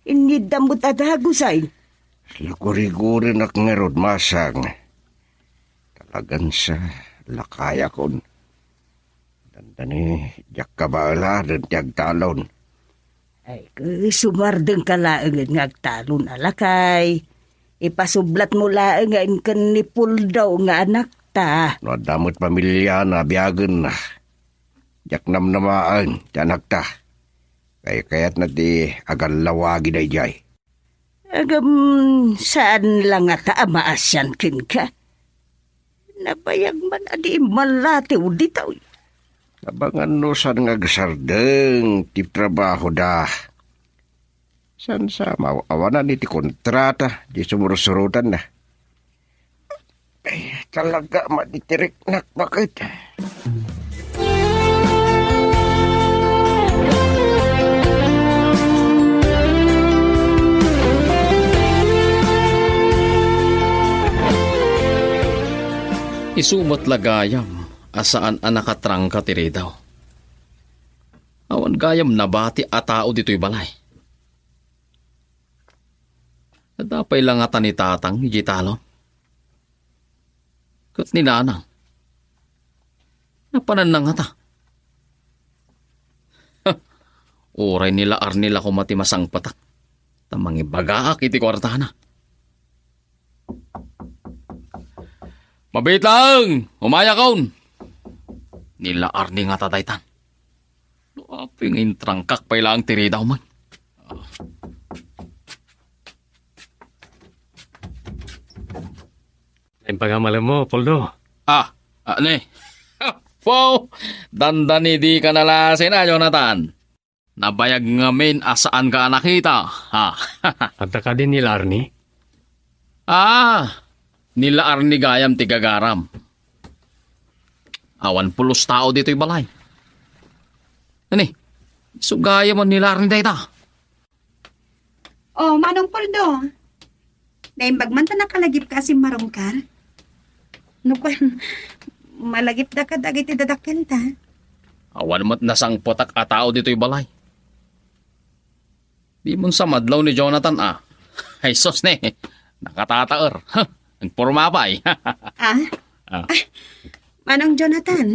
inidam mo tatagusay. laguri-guri na ngerod masang. Talagan sa lakaya kon. Dandani, jak kabala dan tiag talon. Ay, sumardeng ka laang nga agtalon alakay. Ipasublat mo laang nga inkan ni Puldaw nga anak ta. No damot pamilya na biyagan na. Jak namnamaan, tiyanak ta. Kayat na ti agal lawagi na ijay. Agam, saan lang nga taamaasyan kin ka? Nabayag man adi malatiw ditaw. Abangan no saan nga gasardeng ti trabaho da. San sa maawanan iti kontrata di sumurusurutan na. Ay, talaga matitirik nak bakit? Isumot lagayam, asaan anakatrang ka tiri daw. Awan gayam nabati a tao dito'y balay. Nadapay lang ata ni tatang, Gitalo. Kat ni nanang. Napanan lang ata. Uray nila arnila ko matimasang patak. Tamang ibagaak iti kwartana. Mabitlang! Umaya kaun! Nila arni nga tataytan. Luaping intrangkak pa ilang tiri daw man. Ang pagamalam mo, Poldo. Ne. Wow! Dandani di ka nalasin na, Jonathan. Nabayag ngamin asaan ka nakita. At ka din nila Arni? Nila Arni gayam tigagaram. Awan pulos tao dito'y balay. Ani, sugaya mo nila Arni dayta. Oh, Manong Poldo. Naimbag man ta nakalagip ka si Marongkar. Nukon, malagip da ka dagiti dadakyan ta. Awan mo't nasang potak a tao dito'y balay. Di mon sa madlaw ni Jonathan Ay sos ne, nakatataor. Ang purmapay. Manong Jonathan,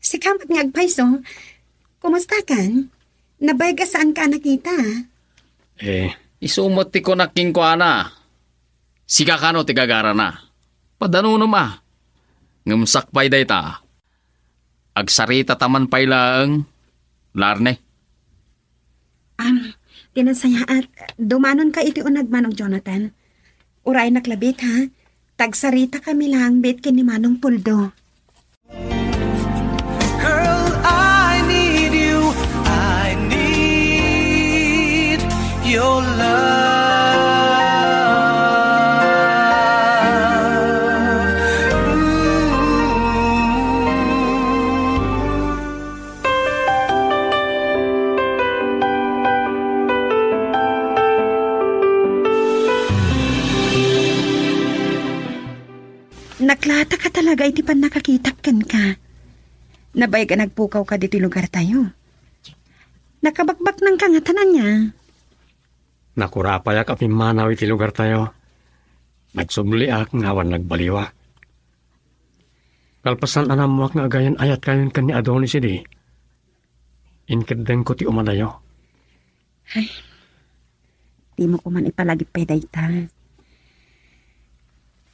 si kamat nga agpaiso, kumusta kan? Nabayag ka saan ka nakita? Isumot ti ko naking ko ana. Sika kano ti gagara na. Padano ma. Ngamsakpay day ta. Agsarita taman pay lang. Larne. Tinasaya at dumanon ka iti unag Manong Jonathan. Uray naklabit ha. Tagsarita kami lang bit kin ni Manong Poldo. Girl, I need you. I need your love. Naklata ka talaga iti pan nakakitapkan ka. Nabay ka nagpukaw ka dito lugar tayo. Nakabakbak ng kangatanan niya. Nakurapaya kami manaw iti lugar tayo. Nagsumliak ngawan nagbaliwa. Kalpasan anamuak nga agayan ayat kayon kan ni Adonis idi. Inkadeng ko ti umanayo. Ay, di mo ko man ipalagip pay dayta.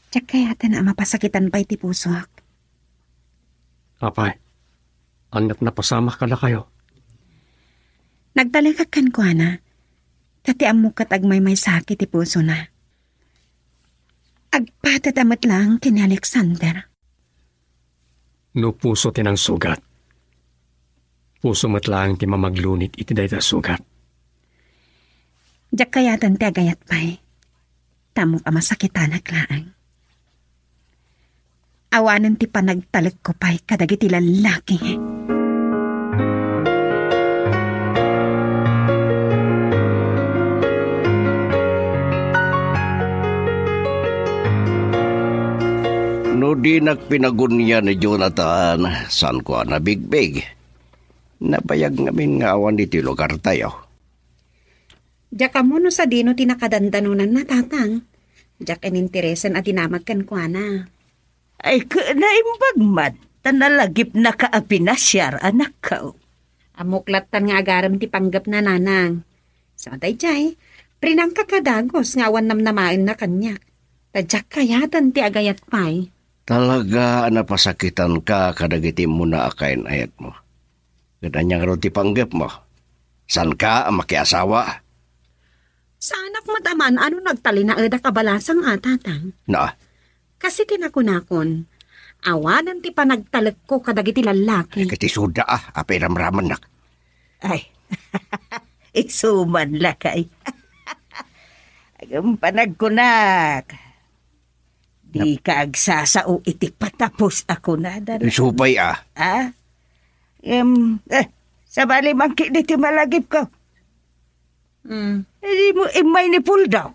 Tsak kayata na mapasakitan pa iti pusok. Apay, anyat napasamak ka na kayo. Nagtalagak ko, ana. Tati amok kat agmay may sakit iti puso na. Agpatat amat lang kini Alexander. No puso tinang sugat. Puso matlang ti mamaglunit iti dayta sugat. Diyak kayatan ti agayat pa'y. Tamok ang masakitan aglaang. Awanan ti panagtalag ko pa'y kadagiti lalaki. No di nagpinagunya ni Jonathan, saan ko na bigbig. Nabayag ngamin nga awan diti lugar tayo. Diyak mo no sa dino tinakadandanunan na tatang. Diyak ininteresan at dinamag kan ko na. Ay, naimbagmat. Tanalagip na kaapinasyar, anak ka. Amuklatan nga agaram ti panggap na nanang. Sa matay jay, prinang kakadagos nga awan namnamain na kanyak. Tadyak kayatan ti agayat pa'y. Talaga napasakitan ka kadagiti mo na akain ayat mo. Gananyang ro ti panggap mo. San ka ang makiasawa? Sa anak mataman, ano nagtali na eda kabalasang atatang? Na? Kasi kinakunakon, awanan ti panagtalag ko kadagiti lalaki. Kati suda apay ramraman nak. Ay, isuman lakay. Agam panagkunak. Di ka agsasao iti patapos ako na. Supay Sabali mangki diti malagip ko. Hindi mo imay ni Pul daw.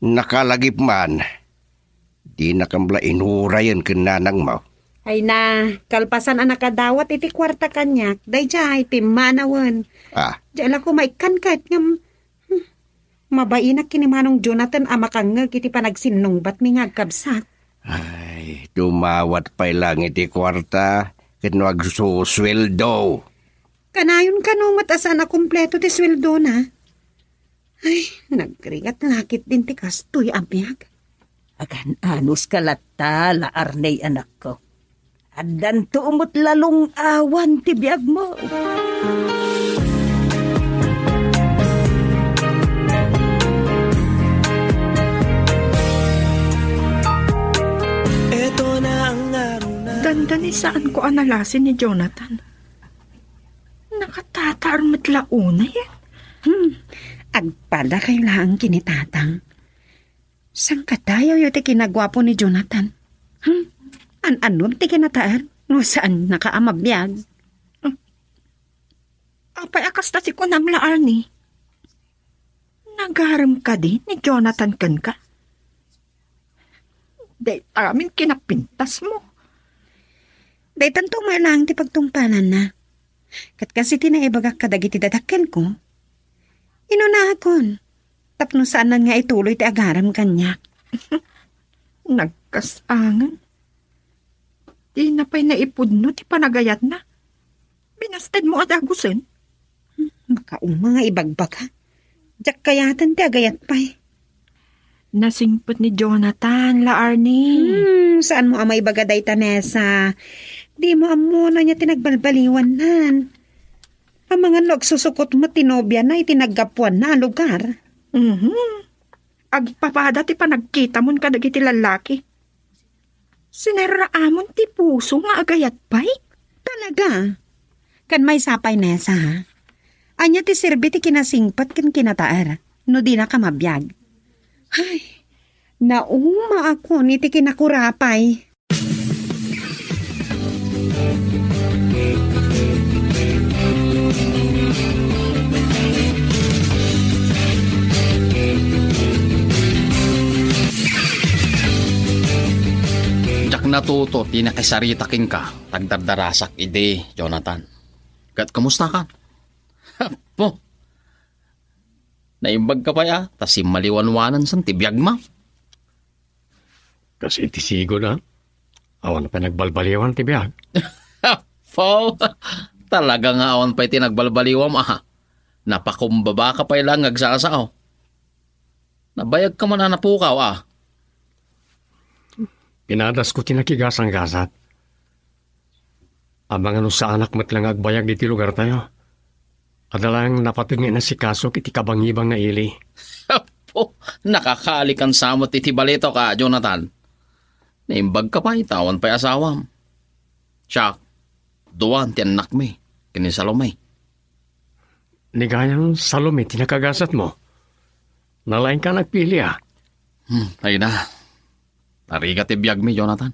Nakalagip man. Di nakambla inurayan kinanang mo. Ay na, kalpasan ang nakadawat iti kwarta kanyak. Day jay, pimanawan. Diyan ako may kankat ngam. Mabainak kinimanong Jonathan amakangag iti panagsinungbat mi ngagkabsat. Ay, dumawat pa'y lang iti kwarta. Kinwag susweldo. Kanayon ka no matasan na kumpleto ti sweldo na. Ay, nagringat lakit din ti kastoy abiyag. Agan anus kalata laarnay anak ko. Addan tuumot lalong awan ti biyag mo. Eto na ang araw na. Dandani saan ko analasin ni Jonathan? Nakatatar matlauna yan. Agpada kayo lang kinitatang. Sang katayo yung ti kinagwapo ni Jonathan? An-anon ti kinataar? No saan nakaamabiyag? Apay akas na si Kunamla Arnie. Nagaram ka din ni Jonathan kan ka? Day amin kinapintas mo. Day tanto malang ti pagtungpalan na. Kat kasi tinaibagak kadagiti dadakkel ko. Inunahakon. Tapno saanan nga ituloy ti agaram kanyak. Nagkasangan. Di na pa'y naipudno ti panagayat na. Binasted mo at agusin. Makaong mga ibagbag ha. Diyak kayatan ti agayat pa'y. Nasingpot ni Jonathan, la Arnie. Saan mo amay bagaday Tanesa? Di mo amuna niya tinagbalbaliwanan. Ang mga nagsusukot mo tinobya na itinagapuan na lugar. Agpapada ti panagkita mon kadagiti lalaki. Sinaraamon ti puso nga agayat pa'y. Talaga? Kan may sapay Nesa ha? Anya ti sirbi ti kinasingpat kan kinataar. No di na kamabiyag. Ay, nauma ako ni ti kinakurapay. Jak natuto, tinakisaritakin ka. Tagdardarasak ide, Jonathan. Kat kamusta ka? Po. Naimbag ka pa ya, tas maliwanwanan san tibiyag ma. Kasi tisigo na. Awan pa nagbalbaliwan tibiyag. Po, talaga nga awan pa iti nagbalbaliwam Napakumbaba ka pa ilang agsasao. Nabayag ka man na napukaw Pinadas ko tinakigas ang gasat. Amang ano sa anak matlang agbayag di ti lugar tayo. Adalang napatingin na si Kaso kiti kabangibang na ili. Po, nakakalikan samot iti balito ka, Jonathan. Naimbag ka pa, itawan pa'y asawam. Siya, duwan ti anak mi, kini Salome. Nigayang Salome, tinakagasat mo. Nalain ka nagpili Ay na. Tariga ti biyag mi, Jonathan.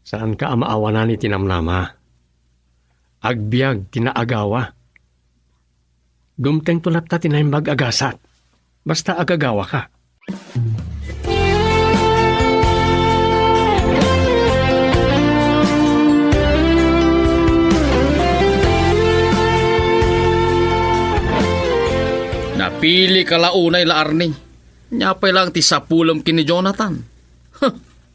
Saan ka amaawanan ni tinamnama? Agbiag tinaagawa. Dumteng tulad ta tinaimbag agasat. Basta agagawa ka. Napili ka launay la Arning. Nyapay lang ti sapulom kini Jonathan.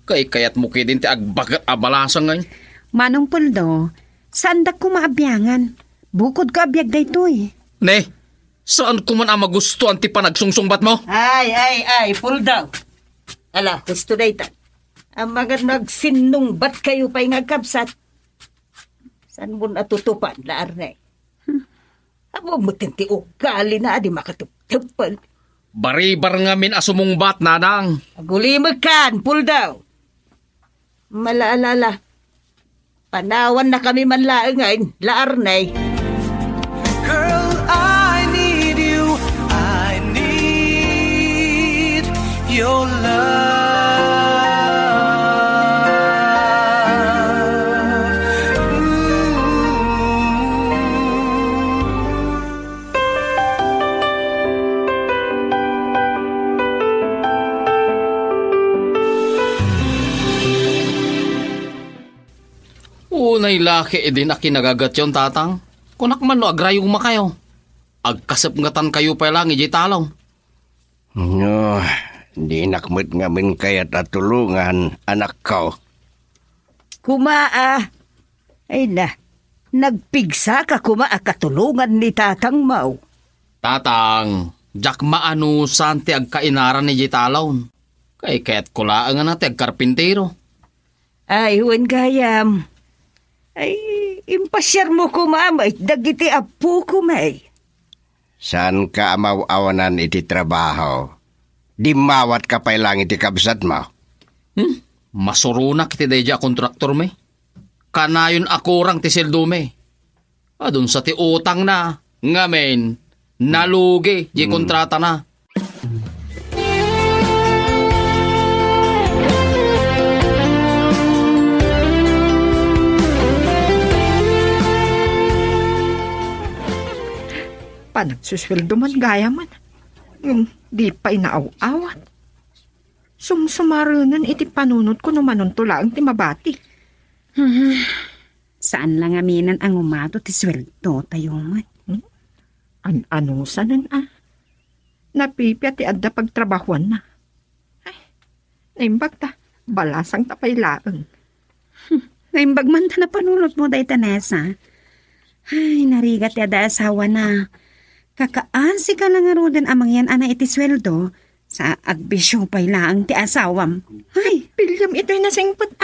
Kayat mo kidin ti agbagat abalasang ngayon. Manong Puldo, saan da ko maabyangan? Bukod ka abiyag da ito eh. Ne, saan ko man ang magustuhan ti panagsungsungbat mo? Ay, Puldaw. Ala, gusto na ita. Ang mga nagsinungbat kayo pa'y ngagkabsat. Saan mo natutupan, laarnay? Amo mo tinti ugali na di makatuptupan. Baribar nga min asumungbat, nanang. Agulimag kan, Puldaw. Malaalala. Panawan na kami manlaangain, laarnay. Girl, I need you. I need your love. Unay laki edin a kinagagat yon, tatang. Kunak man no agrayong makayo. Agkasapngatan kayo pa lang iji talong. No, di nakmet ngamin kayat at tulungan, anak ko. Kumaa. Ay na, nagpigsa ka kumaa katulungan ni Tatang Mau. Tatang, jak maano saan ti agkainaran ni iji talong. Kay kaya't kulaang nga nati agkarpintero. Ay, huwag gayam. Ay, impasyar mo kumamay, dagiti apu kumay. Saan ka amaw-awanan iti trabaho? Di mawat ka pa lang iti kabsat mo. Masurunak iti deja kontraktor me. Kanayon akurang ti seldo me. Adun sa ti utang na, ngamen, nalugi, di kontrata na. Panagsusweldo man gaya man. Di pa inaaw-awat. Sumsumarunan iti panunod ko numanon tulaang ti mabati. Saan lang aminan ang umato ti sweldo tayo man? Ano sanan Napipya ti adda pagtrabahuan na. Ay, naimbag ta, balasang tapay laeng. Naimbag man ta na panunod mo day Tanesa. Ay, narigat ti adda asawa na. Kakaansi ka lang arudan amang yan ana iti sweldo sa agbisyo pay laang ti asawam. Ay, pilyam ito'y nasingpot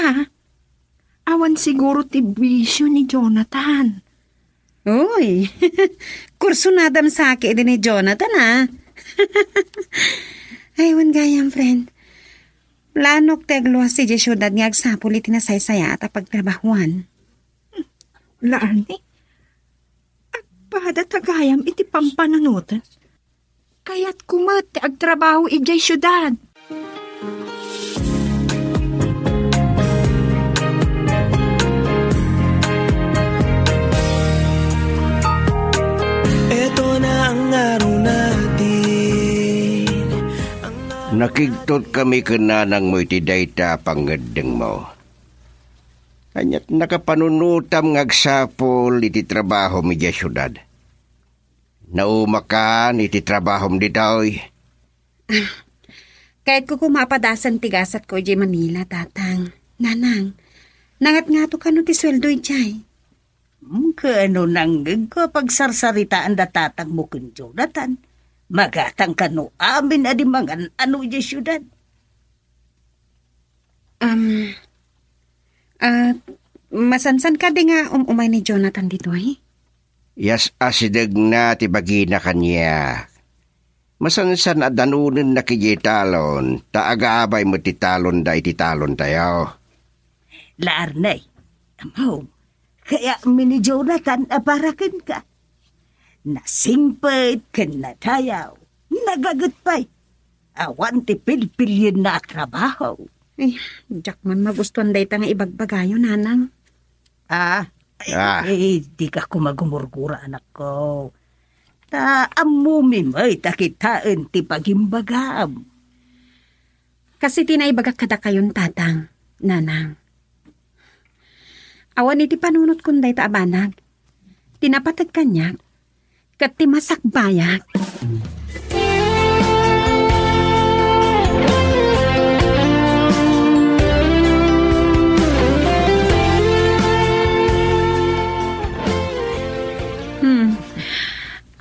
Awan siguro ti bisyo ni Jonathan. Uy, kurso nadam sa akin din ni Jonathan Ay, wan gayang friend. Planok tegluwas si Jesyudad nga agsapul iti nasaysaya at pagtrabahuan. Laarni? Pada tagayam iti pampananutan. Kaya't kumat agtrabaho ijay syudad. Ito na ang araw natin. Nakigtot kami kananang mo iti dayta pangadeng mo. Kanyat nakapanunutam ngagsapol iti trabaho mi di syudad. Naumakan iti trabaho mi ditoy. Kahit ko kumapadasan tigasat ko di Manila, tatang. Nanang, nangat nga to kano ti sweldo ijay. Kano nanggag ko pagsarsaritaan da tatang mo kun Jonathan. Magatang kano amin adi mangan ano di syudad. Masansan ka di nga umay ni Jonathan dito eh? Yas asidag na tibagi na kanya. Masansan at danunin na kijitalon, taagaabay mo titalon da ititalon tayo. Larnay, amaw, kaya mini Jonathan aparakin ka. Nasingpit ka na tayaw, nagagutpay. Awan ti pilpilyin na trabaho. Jack man magustuhan day nga ibagbagayo, nanang. Di ka kumagumurgura, anak ko. Amumi mo'y takitaan ti pagimbagam. Kasi tinaibagak kada kayon, tatang, nanang. Awan iti panunot kunday ta abanag. Tinapatag kanyak, kat ti masakbayak.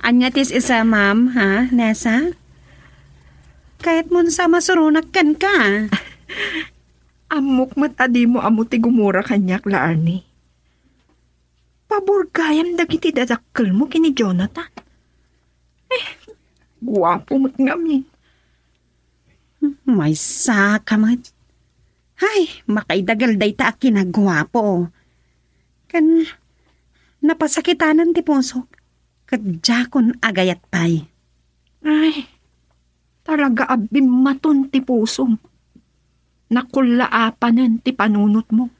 Anya tis isa, ma'am, ha, Nessa? Kahit mo sa masurunak kan ka. Amok mat adi mo amuti gumura kanyak laarni. Paburgayam dagiti dadakkel mo kini Jonathan. Guwapo mat ngamin. May sakamat. Hay, makaidagal day ta kinagwapo. Kan napasakitanan ti pusok. Kadjakon agayat pay. Ay, talaga abim maton ti pusom. Nakulaapanan ti panunot mo.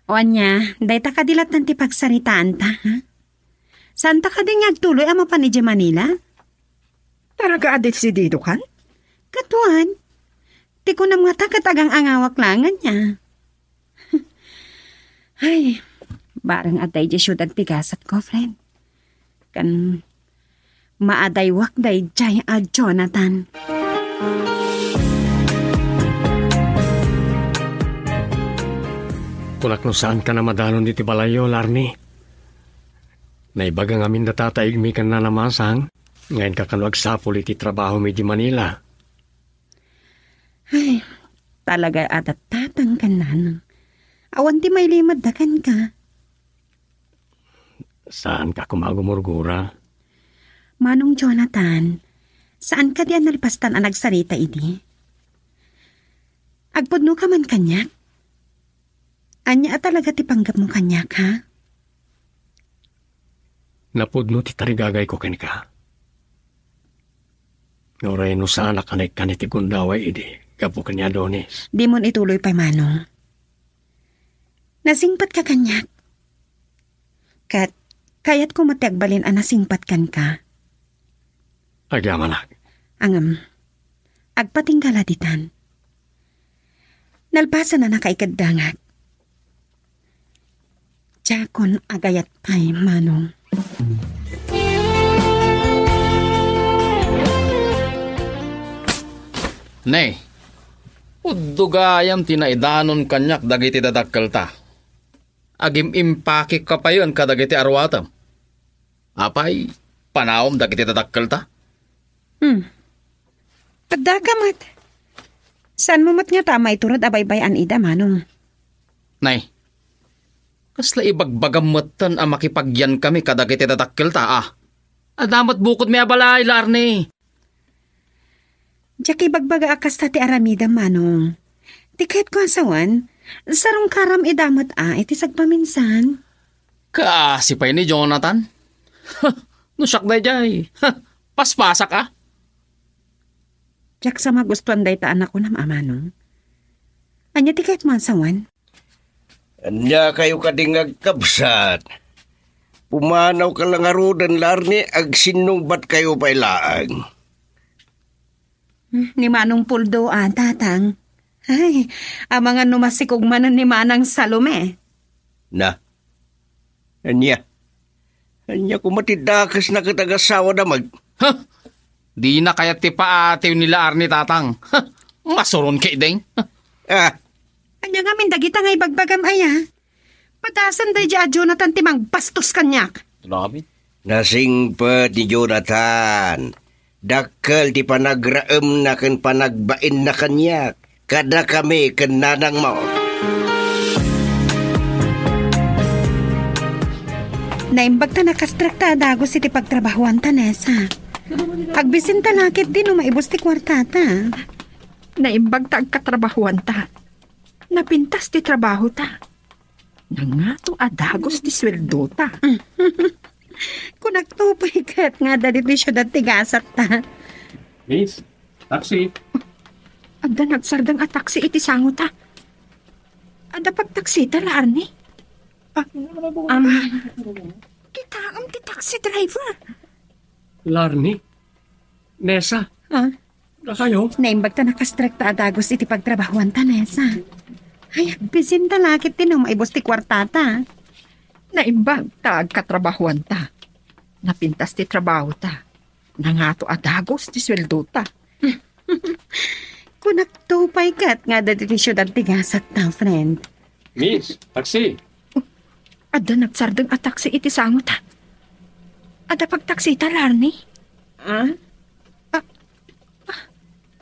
O anya, day ta kadilat ng ti pagsaritaan ta, ha? Saan ta ka din agtuloy ama pa ni Manila? Talaga adit si Dido kan? Katuan, ti ko na mga takatagang angawak langan niya. Ay, barang atay di syudad pigasat ko, friend. Kan maadaywak day jay a Jonathan. Kunak no saan ka na madanon diti balayo, Larni? Naibagang amin datataig mi kan na namasang, ngayon ka kanuag sapul iti trabaho mi di Manila. Ay, talaga atat tatang ka nanang. Awan ti may limad dakan ka. Saan ka kumagumurgura? Manong Jonathan, saan ka diyan nalipastan ang nagsarita idi? Agpudno ka man kanyak? Anya talaga ti panggap mo kanyak, ha? Napudno ti tarigagay ko ken ka. Oray no saan kanay kaniti gundaway idi, gapo kanya Donis. Di mon ituloy pa, Manong. Nasingpat ka kanyak. Kaya't ko matiagbalin ang nasingpat kan ka. Agyamanag. Agpating kaladitan. Nalpasan na nakaikaddangat. Jakon agayat pa'y, Manong. Nay, udugayam tinaidanon kanyak dagiti dadakkel ta. Agim impakik ka pa yun kadagiti arwatam. Apay, panawom dagiti dadakkel ta. Pagdagamat. Saan mo mat nga tama iturad abaybayan ida, Manong? Nay, kasla ibagbagamutan ang makipagyan kami kadagiti dadakkel ta, Adamat bukod may abalay, Larni. Diyak ibagbaga akas ta ti aramida, Manong. Ti kahit ko asawan, sarong karam idamat iti sagpaminsan. Kaasipay ni Jonathan. Nusak day jay. Paspasak . Diyak sa magustuhan day ta anak ko na Manong. Anya ti kahit mo asawan? Anya kayo kadingag kabsat. Pumanaw ka lang arudan, Larni, ag sinungbat kayo pailaang. Ni Manong Puldo, tatang. Ay, ang mga numasikog manan ni Manang Salome. Na? Anya kumatidakas na katagasawa damag. Di na kaya ti paatew nila Arni, tatang. Masuron kay ding. Anya nga min dagita nga ibagbagam aya. Patasan day dya Jonathan timang bastos kanyak. Nasingpet ni Jonathan. Dakkel ti panagraem na ken panagbain na kanyak. Kada kami ken nanang mo. Naimbag ta nakastrakta dagos iti pagtrabahuan ta, Nessa. Agbisin ta lakit din maibos ti kwartata. Naimbag ta agkatrabahuan ta. Napintas ti trabaho ta. Nangato adagos ti sweldo ta. Kung nagtupay kat nga dali ti syudad ti gasat ta. Miss, taxi. Ada nagsardang at taksi iti sango ta. Ada pagtaksi ta, Larnie. Kita ang ti taxi driver. Larnie? Nessa? Na kayo? Naimbag ta nakastrakta adagos iti pagtrabahuan ta, Nessa. Ay, bisin ta lakit din maibos ti kwartata. Naimbag ta agkatrabahuan ta. Napintas ti trabaho ta. Nangato adagos ti sweldo ta. Kung nagtupay kat nga dati ti syudad ti gasat ta, friend. Miss, taxi. Ada nagsardang at taksi iti sango ta. Ada pagtaksi ta, Larnie.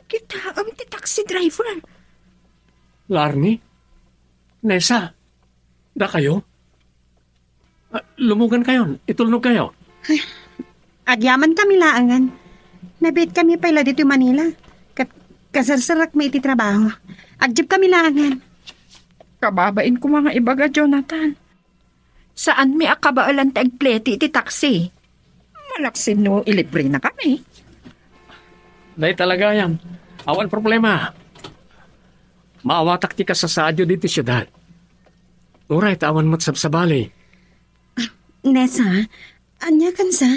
Kita ang ti taxi driver. Larnie? Nessa? Da kayo? Lumugan kayo. Itulnog kayo. Agyaman kami laangan. Nabit kami pala dito Manila. Kasarsarak may iti trabaho. Agjib kami laangan. Kababain ko mga ibaga, Jonathan. Saan may akabaalan tagpleti iti taksi? Malaksin no, ilibre na kami. Dahil talaga yan. Awan problema. Maawatak ti kasasadyo dito syudad. Uray, tawan mo't sabsabali. Nessa, anya kan sa?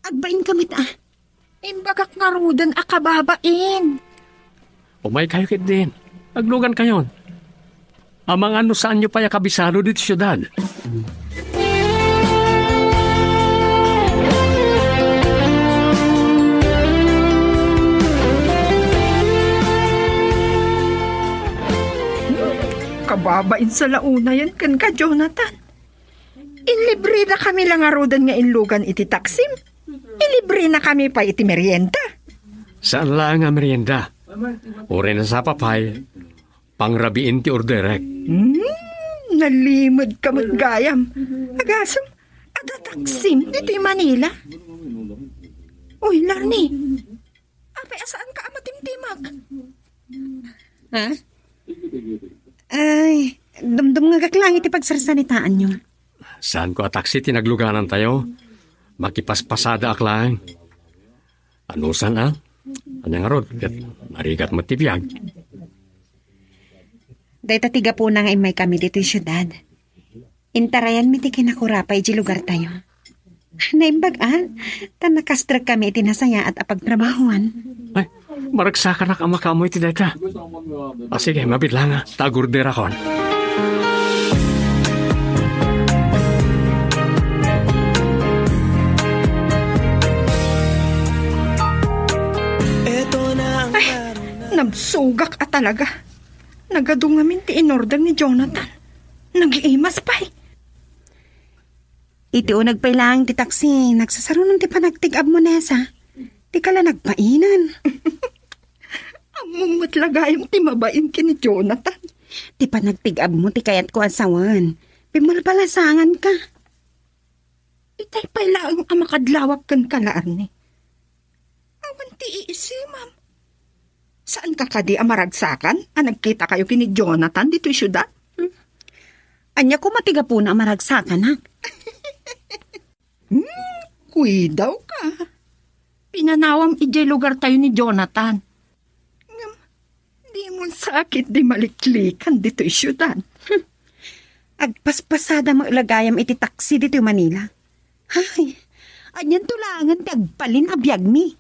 Agbain kami ta. Imbagak nga rudan akababain. Umay kayo kit din. Aglugan kayon. Amang ano saan nyo pa ya kabisado dito syudad. Kababain sa launa yan kan ka, Jonathan. Ilibre na kami lang arudan nga inlugan iti taksim. Ilibre na kami pa iti merienda. Saan lang nga merienda? Ure na sa papay, pangrabiin ti orderek. Nalimod ka gayam. Agasam, ada taksim dito yung Manila. Uy, Larnie. Apay, asaan ka amatimtimag? Ha? Ay, dumdum nga kaklang iti pagsarasanitaan nyo. Saan ko ataksi tinagluganan tayo? Makipaspasada aklang. Ano saan ah? Anyang arod, kat marigat matibiyag. Day tatiga po na nga imay kami dito yung syudad. Intarayan mi ti kinakurapay di lugar tayo. Naimbag tan nakastrag kami iti nasaya at apagtrabahuan. Ay, maragsakan na kamakamoy ti data. Sige, mabit lang ha. Tagurder akon. Nabsugak at talaga. Nagadungamin ti inorder ni Jonathan. Nag-iimas pa eh. Iti o nagpailang ti taksi. Nagsasarunong ti panagtigab mo, Nessa. Ti kala nagpainan. Among matlagayam ti mabain ki ni Jonathan. Ti panagtigab mo ti kayat ko asawan. Pimalpalasangan ka. Itay pailang amakadlawak kan kalaan ni. Awan ti iisi, ma'am. Saan ka kadi amaragsakan? Nagkita kayo kini Jonathan dito yung syudad? Anya ko matiga po na amaragsakan, ha? Kuy daw ka. Pinanawam ijay lugar tayo ni Jonathan. Di mo sakit di maliklikan dito yung syudad. Agpaspasada mo ilagayam iti taksi dito yung Manila. Ay, anyan tulangan ti agpalin abiyag mi.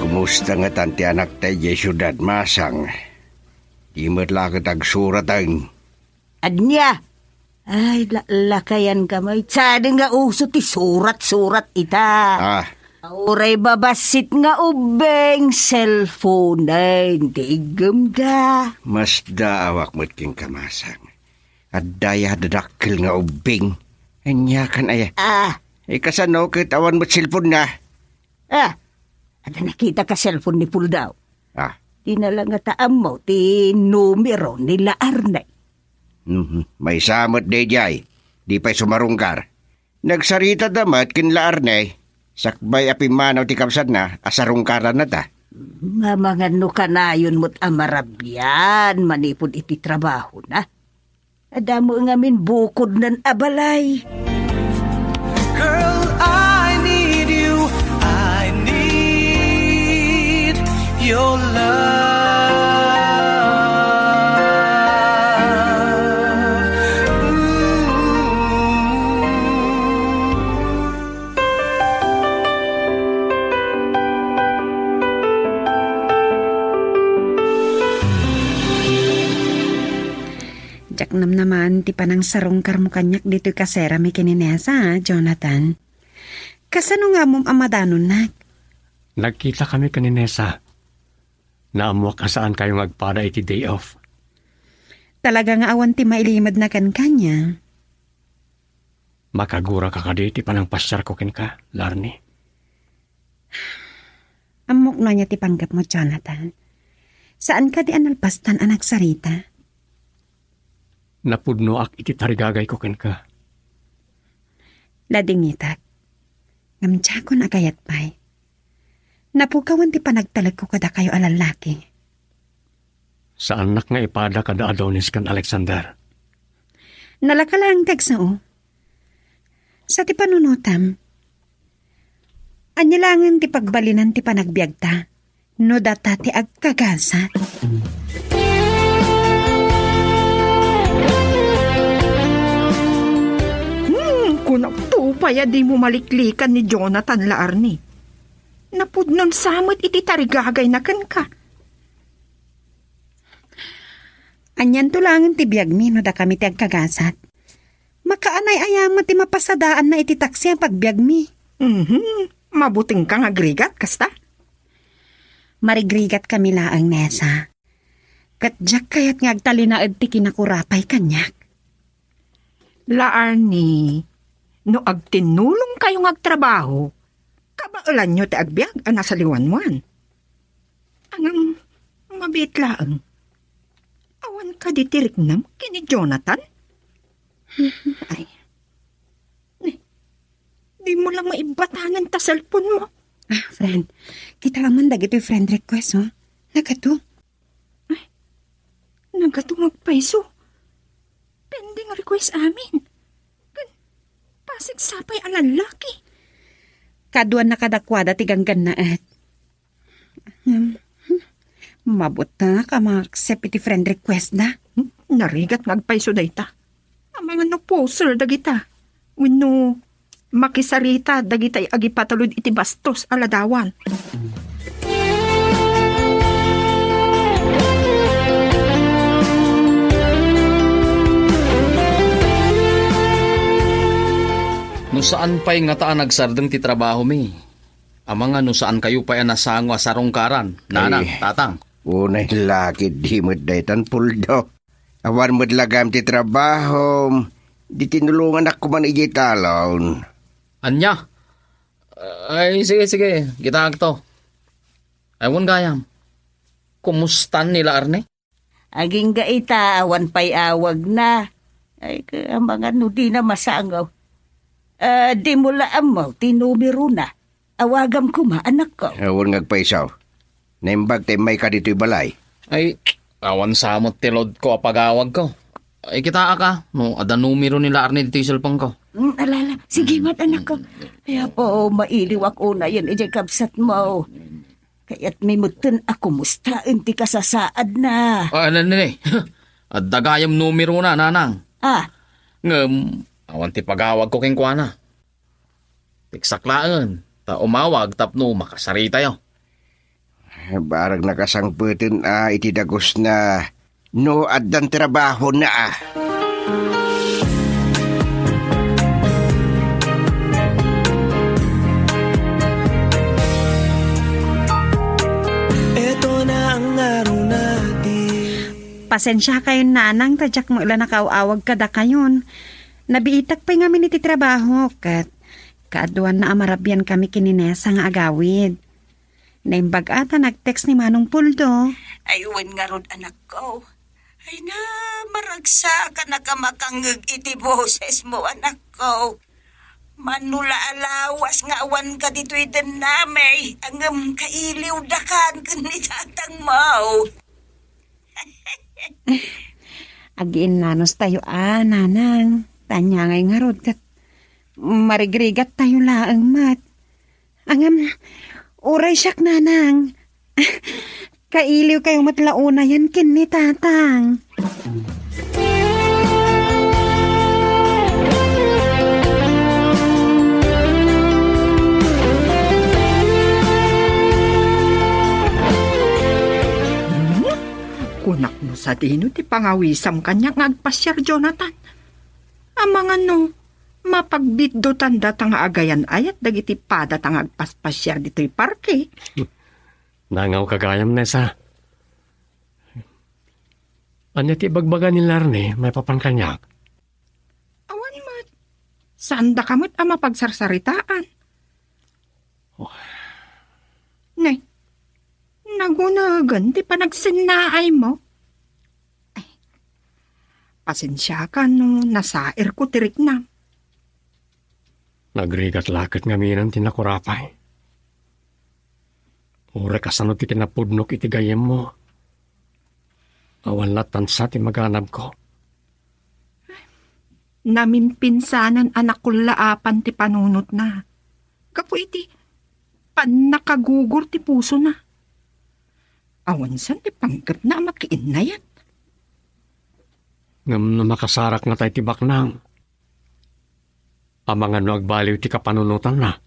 Kumusta nga tanti anak tayo di syudad masang? Imot lakit agsuratan. Adnya! Ay, lakayan ka may. Tsada nga uso ti surat-surat ita. Uray babasit nga ubeng cellphone ay digam da. Mas daawak mo't king kamasang. At daya dadakil nga ubeng. Anya kan ay. Ikasano kitawan mo't cellphone na. Ada nakita ka cellphone ni Puldaw. Di na lang taam mo ti numero nila Arnay. May samot day jay. Di pa'y sumarungkar. Nagsarita damat kinla Arnay. Sakbay apimanaw ti kapsat na asarungkaran na ta. Mamangan no kanayon mo't amarabyan manipod iti trabaho na. Adamo ngamin bukod ng abalay. Girl, I need you. I need your love. Jaknam naman ti panang sarungkar mo kanyak dito kasera may kininesa, Jonathan. Kasano nga mong amadanon na? Nagkita kami kaninesa. Naamuak ka saan kayong agpada iti day off. Talaga nga awan ti mailimad na kan kanya. Makagura ka kaditi panang pasyar ko kin ka, Larnie. Amok na niya ti panggap mo, Jonathan. Saan ka di analpastan anak sarita? Napudno ak iti tarigagay ko ken ka. Ladingitak. Ngamtsa ko na kayat pa'y. Napukawan ti panagtalag ko kada kayo alalaki. Sa anak nga ipada kada Adonis kan Alexander. Nalakalang tagsao. Sa ti panunutam. Anyalangan ti pagbalinan ti panagbiagta. No data ti agkagasat. Kunak tupaya di mo maliklikan ni Jonathan Laarni. Napudnon samot iti tarigagay na kan ka. Anyan tulangan ti biyag mi no da kami ti agkagasat. Makaanay ayama ti mapasadaan na iti taksi ang pagbiag mi. Mabuting kang agrigat, kasta? Marigrigat kami laang Nesa. Katjak kayat nga agtalinaad ti kinakurapay kanyak. Laarni, no agtinulong kayong agtrabaho, kabaulan nyo ti agbiag ang nasa liwanwan. Ang mabitlaang, awan ka ditirik nam kini Jonathan? Ay, di mo lang maibatangan ta cellphone mo. Friend, kita naman dagito yung friend request, oh. Nagato. Ay, nagato magpaiso. Pending request amin. Pasig sapay ang lalaki. Kaduan na kadakwada tiganggan na at. Mabot na ka ma-accept iti friend request na. Narigat nagpaiso dayta. Ang mga no poser dagita. Wino makisarita dagitay agipatalod iti bastos aladawan. No saan pa'y nga taan nagsardeng ti trabaho mi? Amang no saan kayo pa'y nasango asarongkaran? Nanang, tatang. Unay lakit di mo't daytan Puldaw. Awan mo't lagam ti trabaho. Di tinulungan ako man igitalon. Anya? Ay, sige. Kita to. Awan gayam. Kumustan nila Arne? Aging gaita, awan pa'y awag na. Ay, mga di na masangaw. Di mo laam mo, tinumiro na. Awagam ko anak ko. Awan ngagpaisaw. Naimbag tayo may ka dito'y balay. Ay, awan samot tilod ko apagawag ko. Ay, kita ka. No, ada numero nila Arne dito yung cellphone ko. Alala, sige mat anak ko. Kaya po, mailiw ako na yan, ijay kabsat mo. Kaya't may mutun ako, mustaan ti kasasaad na. Ano. At dagayam numero na, nanang. Awan ti pagawag ko keng kuana. Tiksaklaan. Ta umawag tapno makasarita yo. Barag nakasangputin iti dagos na no addan trabaho na Eto na ang araw natin. Pasensya kayo nanang, tadyak mo ilan nakawawag kada kayon. Nabiitak pa nga miniti trabaho, kat Kaaduan na amarabyan kami kininesa nga agawid. Naimbag ata nag-text ni Manong Puldo. Aywan nga rod anak ko. Ay na, maragsa ka na ka makangag iti boses mo anak ko. Manula alawas nga awan ka dito'y danamay. Ang kailiw dakan ka ni tatang mo. Agiin nanos tayo nanang. Tanya ngay nga rod kat marigrigat tayo laang mat. Uray siyak nanang. Kailiw kayong matlauna yan kin ni tatang. Kunak no sa dino ti pangawisam kanya ngagpasyar Jonathan. Amangan no, mapagbiddo tanda tanga agayan ayat dagiti pada tanga agpaspasyar dito'y parke. Nangaw kagayam, Nessa. Anya ti bagbaga ni Larne, may papangkanyak. Awan mat, saan da kamot ang mapagsarsaritaan? Oh. Nay, nagunagan, di pa nagsinnaay mo? Ay, pasensya ka no, nasair ko tirik na. Nagrigat-lakat nga minan tinakurapay. Ure kasano ti tinapudnok iti gayem mo. Awan latan sa ti maganab ko. Namimpinsanan anak ko laapan ti panunot na. Kapo iti panakagugur ti puso na. Awan san ti panggap na makiin na yan. Ngam na makasarak na tayo ti baknang. Amangan no agbaliw ti kapanunutan na.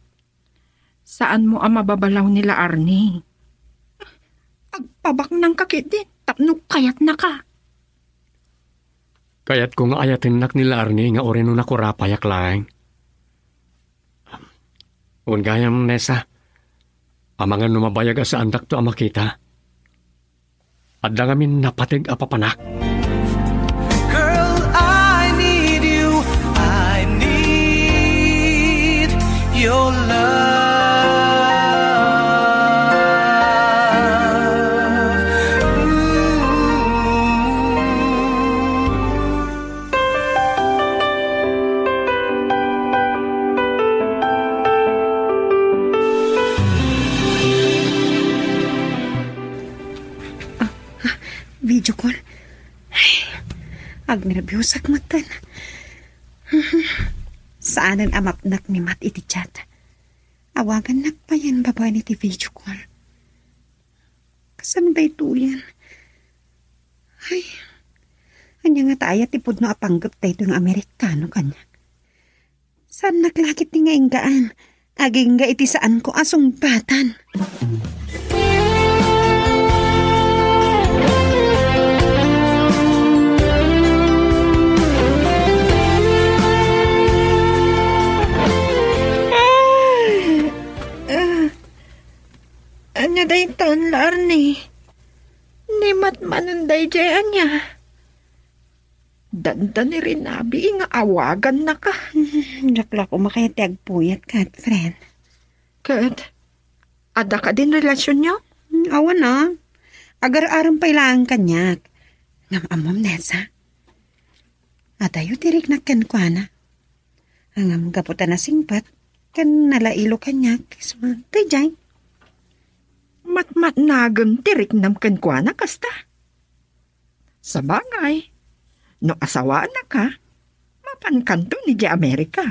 Saan mo ang mababalaw nila, Arnie? Agpabak ng kakit din. Tapno kayat na ka. Kayat ko nga ayatin nak nila, Arnie, nga ori no nakurapayak lang. Ungayam, Nessa. Amangan no mabayag sa andak to ang makita. At dangamin napatig apapanak. Girl, I need you. I need your love. Video call. Ay, agnerbyusak matan. Saanan amapnak ni Mat iti chat. Awagan nakpayan babae ni ti video call. Kasan ba ito yan? Ay, anya nga tayo tipod no apanggap tayo yung Amerikano kanya. Saan naglakit ni nga inggaan? Aging nga iti saan ko asong batan. Anya day tan Larnie. Ni matmananday jayan niya. Danda ni Rinabi nga awagan na ka. Laklak ko makayati agpuyat kat, friend. Kat, ada ka din relasyon niyo? Awan na. Agar-aram pa ilang kanyak. Ngam amom Nessa. Adayo tirik na ken kwa na. Angam gaputan na singpat. Kan nalailo kanyak. Tayjay. Mat-mat nagam tirik nam ken kwa na kasta. Sa bagay, no asawaan na ka, mapankanto ni di Amerika.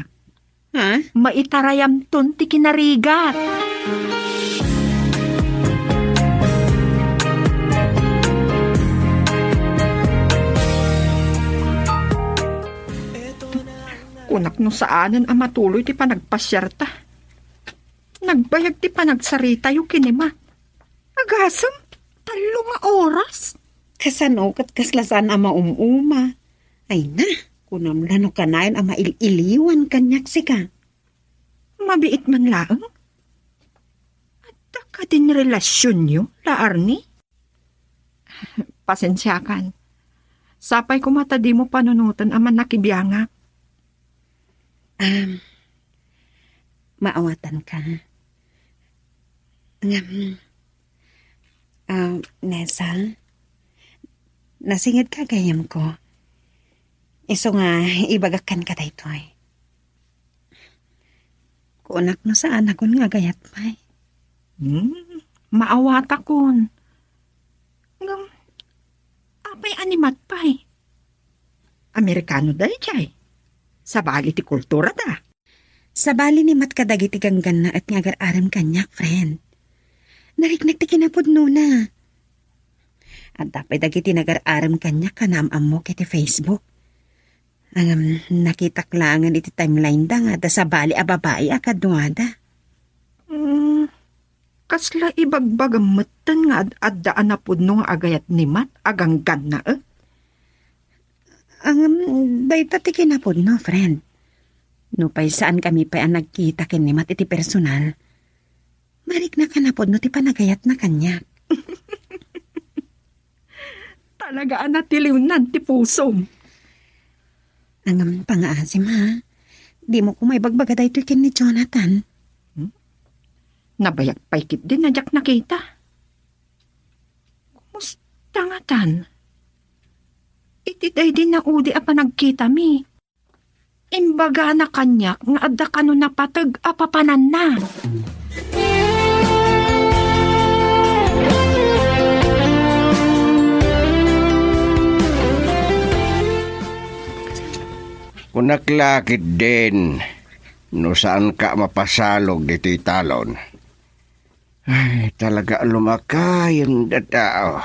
Ha? Maitarayam ton ti kinarigat. Kunak no saanan ang matuloy ti panagpasyarta. Nagbayag ti panagsarita yung kinima. Agasam, 3 nga oras. Kasano kat kaslasan ang maumuma. Ay na, kunam lano kanayan ang maililiwan kanyak sika. Mabiit man lang. At ka din relasyon nyo, la Arnie? Pasensyakan. Sapay ko mata di mo panunutan ang manakibiyanga. maawatan ka. Nessa, nasingid ka gayam ko. Iso nga, ibagakan ka daytoy. Kunak no sa anak ko nga gayat pa'y. Maawata kon. Apay animat pa'y. Amerikano day jay. Sa bali ti kultura da. Sa bali ni mat kadagiti ganggan na at ngagar-aram kanyak, friend. Nariknak ti kinapudno na. At dapat dagiti nagar-aram kanyak kanamam mo kiti Facebook. Ang nakitaklangan iti timeline da nga da sa bali a babae akadungada. Kasla ibagbagamutan nga addaan na pudno nga agayat ni Mat aganggan na Ang dayta ti kinapudno, friend. No pa'y saan kami pa'y ang nagkita kin ni Mat iti personal. Marik na kanapudno ti panagayat na kanya. Talaga anatiliw nan ti pusom. Ang pangaasim ha. Di mo ko may bagbaga dahito kin ni Jonathan. Nabayak paikit din na jak nakita. Kumusta nga tan? Itiday din na udi a panagkita mi. Imbaga na kanyak nga adda kano napatag apapanan na. Kunaklakit din, no saan ka mapasalog dito'y talon. Ay, talaga lumakay ang datao.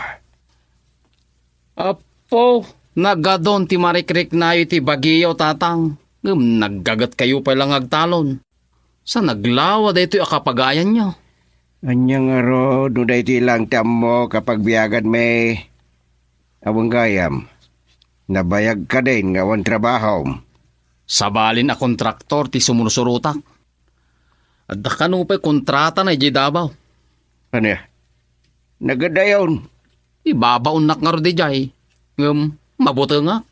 Apo, nagadon ti marikrik na iti bagiyaw tatang. Naggagat kayo pa lang agtalon. Sa naglawa dito akapagayan nyo. Anyang aro, no dito lang tamo kapag biyagan may awang gayam. Nabayag ka din ngawan trabaho. Sabalin a kontraktor ti sumusurutak. At dakano pa'y kontrata na Dabaw. Ano ya? Nagadayon. Ibabaon nak nga ro di jay. Mabuti nga.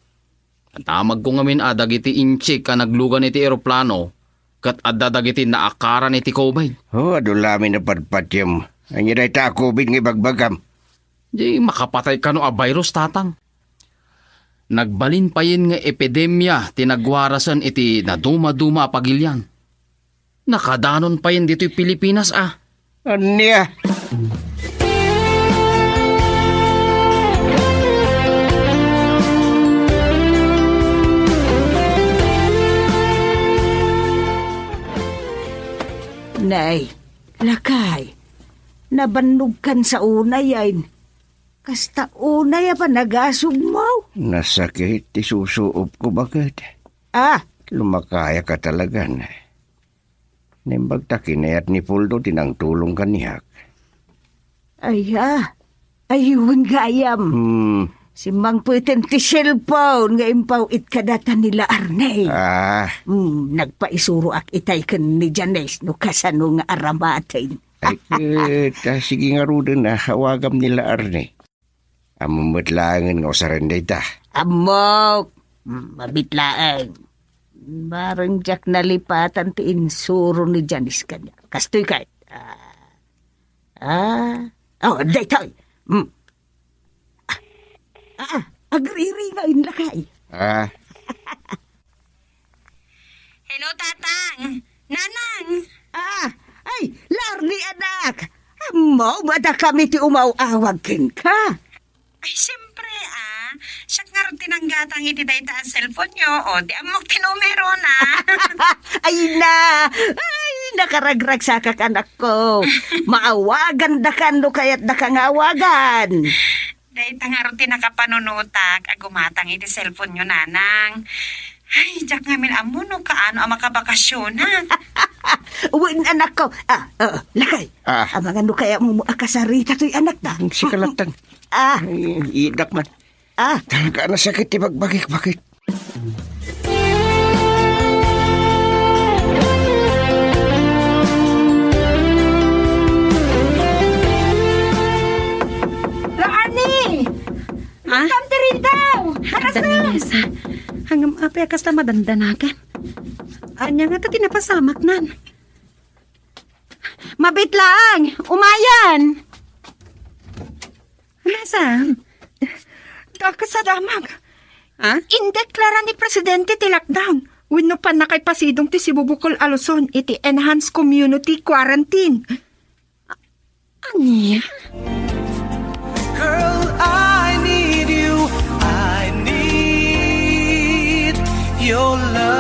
Tamag ko ngamin adag iti inchik ka naglugan iti aeroplano. Kat adadag iti naakaran iti COVID. Adulamin na padpatyam. Anya day ta COVID ng ibagbagam. Di makapatay ka no a virus tatang. Nagbalin pa yin nga epidemya tinagwarasan iti naduma-duma pagilyan. Nakadanon pa yin dito'y Pilipinas Anya? Nay, lakay. Nabannog kan sa unay ay. Kasta unay pa nagasog mo. Nasakit, isusuop ko bakit? Lumakaya ka talaga na. Nimbagtakin at ni Puldo tinangtulong kaniyak. Ayun gayam. Si Mang Puiten ti cellphone nga impaw itkadata nila Arnay. Nagpaisuro ak itay kan ni Janes no kasano nga aramatin. Sige nga rudan na hawagam nila Arnay. Amumutlaangan nga usaranday ta. Amok! Mabitlaan. Barang jak nalipatan ti insuro ni Janis kanya. Kastoy kahit. Daytoy. Agriri nga yun lakay. Hello, Tatang. Nanang. Larni anak. Mo, bada kami ti umaw-awag ka. Ay, siyempre, siyak nga rin tinanggatang iti dayta ang cellphone nyo, di amok tinumero na. Nakaragrag sa kak anak ko. Maawagan da kan no kaya't da kang awagan. Dayta nga rin tinakapanunutak, agumatang iti cellphone nyo, Nanang. Ay, jak ngamin amo no kaano ang makabakasyon, ha? Uwin anak ko. Lakay. Mga no kaya mo akasarita to'y anak ta. Si kalatang. Idak man. Talaga na sakit ibagbagik. Bakit? Lani! Come to rin daw! Danilesa, hanggang apay kasta madandanakan. Anya nga ta tinapasamak nan. Mabit lang. Umayan. Nasa? Dakasadamag. Ha? Indeklara ni Presidente ti lockdown. Wino pa na kay pasidong ti Sibubukol Aluson iti enhanced community quarantine. Anya? Girl, I need you. I need your love.